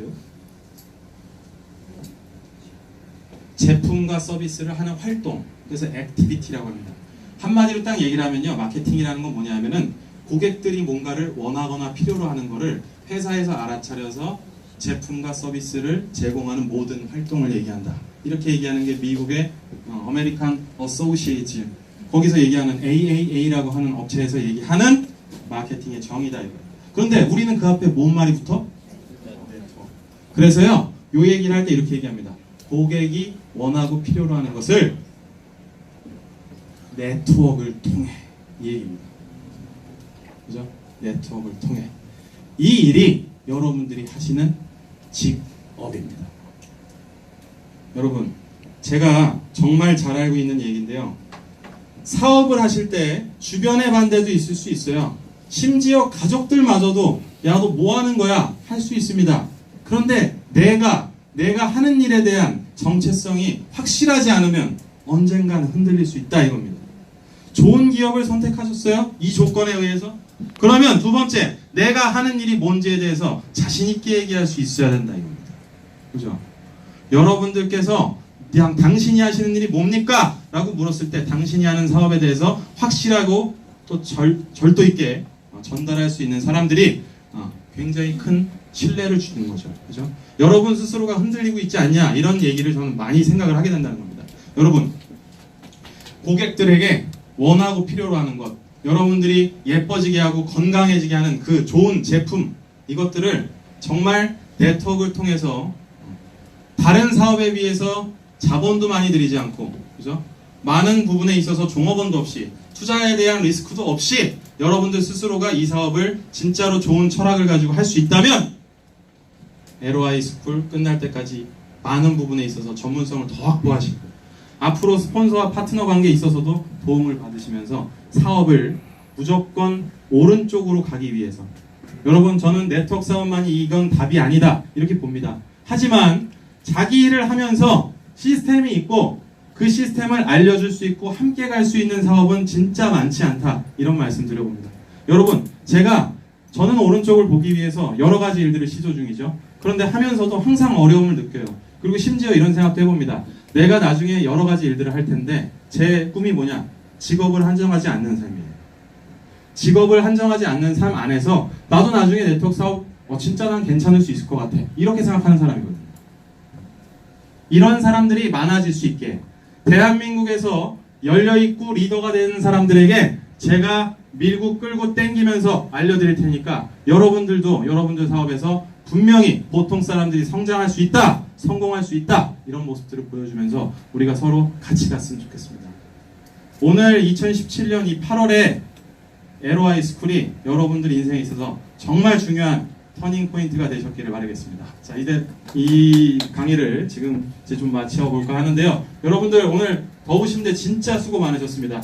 제품과 서비스를 하는 활동. 그래서 activity라고 합니다. 한마디로 딱 얘기를 하면요. 마케팅이라는 건 뭐냐 하면은 고객들이 뭔가를 원하거나 필요로 하는 거를 회사에서 알아차려서 제품과 서비스를 제공하는 모든 활동을 얘기한다. 이렇게 얘기하는 게 미국의 American Association 거기서 얘기하는 AAA라고 하는 업체에서 얘기하는 마케팅의 정의다 이거예요. 그런데 우리는 그 앞에 뭔 말이 붙어? 네트워크. 그래서요. 요 얘기를 할 때 이렇게 얘기합니다. 고객이 원하고 필요로 하는 것을 네트워크를 통해 이 얘기입니다. 그죠? 네트워크를 통해 이 일이 여러분들이 하시는 직업입니다. 여러분 제가 정말 잘 알고 있는 얘기인데요. 사업을 하실 때 주변의 반대도 있을 수 있어요. 심지어 가족들마저도 야 너 뭐 하는 거야? 할 수 있습니다. 그런데 내가 하는 일에 대한 정체성이 확실하지 않으면 언젠가는 흔들릴 수 있다 이겁니다. 좋은 기업을 선택하셨어요? 이 조건에 의해서? 그러면 두 번째, 내가 하는 일이 뭔지에 대해서 자신 있게 얘기할 수 있어야 된다 이겁니다. 그죠? 여러분들께서 그냥 당신이 하시는 일이 뭡니까? 라고 물었을 때 당신이 하는 사업에 대해서 확실하고 또 절도 있게 전달할 수 있는 사람들이 굉장히 큰 신뢰를 주는 거죠. 그죠? 여러분 스스로가 흔들리고 있지 않냐? 이런 얘기를 저는 많이 생각을 하게 된다는 겁니다. 여러분, 고객들에게 원하고 필요로 하는 것, 여러분들이 예뻐지게 하고 건강해지게 하는 그 좋은 제품, 이것들을 정말 네트워크를 통해서 다른 사업에 비해서 자본도 많이 들이지 않고, 그죠? 많은 부분에 있어서 종업원도 없이, 투자에 대한 리스크도 없이 여러분들 스스로가 이 사업을 진짜로 좋은 철학을 가지고 할 수 있다면 LOI 스쿨 끝날 때까지 많은 부분에 있어서 전문성을 더 확보하시고 앞으로 스폰서와 파트너 관계에 있어서도 도움을 받으시면서 사업을 무조건 오른쪽으로 가기 위해서, 여러분, 저는 네트워크 사업만이 이건 답이 아니다 이렇게 봅니다. 하지만 자기 일을 하면서 시스템이 있고 그 시스템을 알려줄 수 있고 함께 갈 수 있는 사업은 진짜 많지 않다 이런 말씀 드려봅니다. 여러분, 저는 오른쪽을 보기 위해서 여러 가지 일들을 시도 중이죠. 그런데 하면서도 항상 어려움을 느껴요. 그리고 심지어 이런 생각도 해봅니다. 내가 나중에 여러 가지 일들을 할 텐데 제 꿈이 뭐냐? 직업을 한정하지 않는 삶이에요. 직업을 한정하지 않는 삶 안에서 나도 나중에 네트워크 사업 진짜 난 괜찮을 수 있을 것 같아 이렇게 생각하는 사람이거든요. 이런 사람들이 많아질 수 있게 대한민국에서 열려있고 리더가 되는 사람들에게 제가 밀고 끌고 땡기면서 알려드릴 테니까 여러분들도 여러분들 사업에서 분명히 보통 사람들이 성장할 수 있다, 성공할 수 있다 이런 모습들을 보여주면서 우리가 서로 같이 갔으면 좋겠습니다. 오늘 2017년 이 8월에 LOI 스쿨이 여러분들 인생에 있어서 정말 중요한 터닝 포인트가 되셨기를 바라겠습니다. 자, 이제 이 강의를 지금 이제 좀 마치어볼까 하는데요. 여러분들 오늘 더우신데 진짜 수고 많으셨습니다.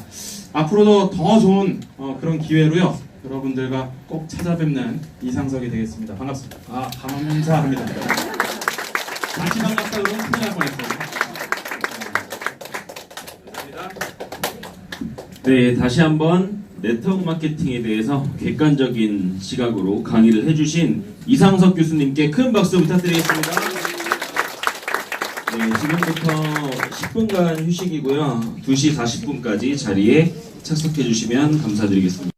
앞으로도 더 좋은 그런 기회로요. 여러분들과 꼭 찾아뵙는 이상석이 되겠습니다. 반갑습니다. 감사합니다. 다시 반갑다 그러면 큰일 날 뻔했어요. 네, 다시 한번 네트워크 마케팅에 대해서 객관적인 시각으로 강의를 해주신 이상석 교수님께 큰 박수 부탁드리겠습니다. 네, 지금부터 10분간 휴식이고요. 2시 40분까지 자리에 착석해 주시면 감사드리겠습니다.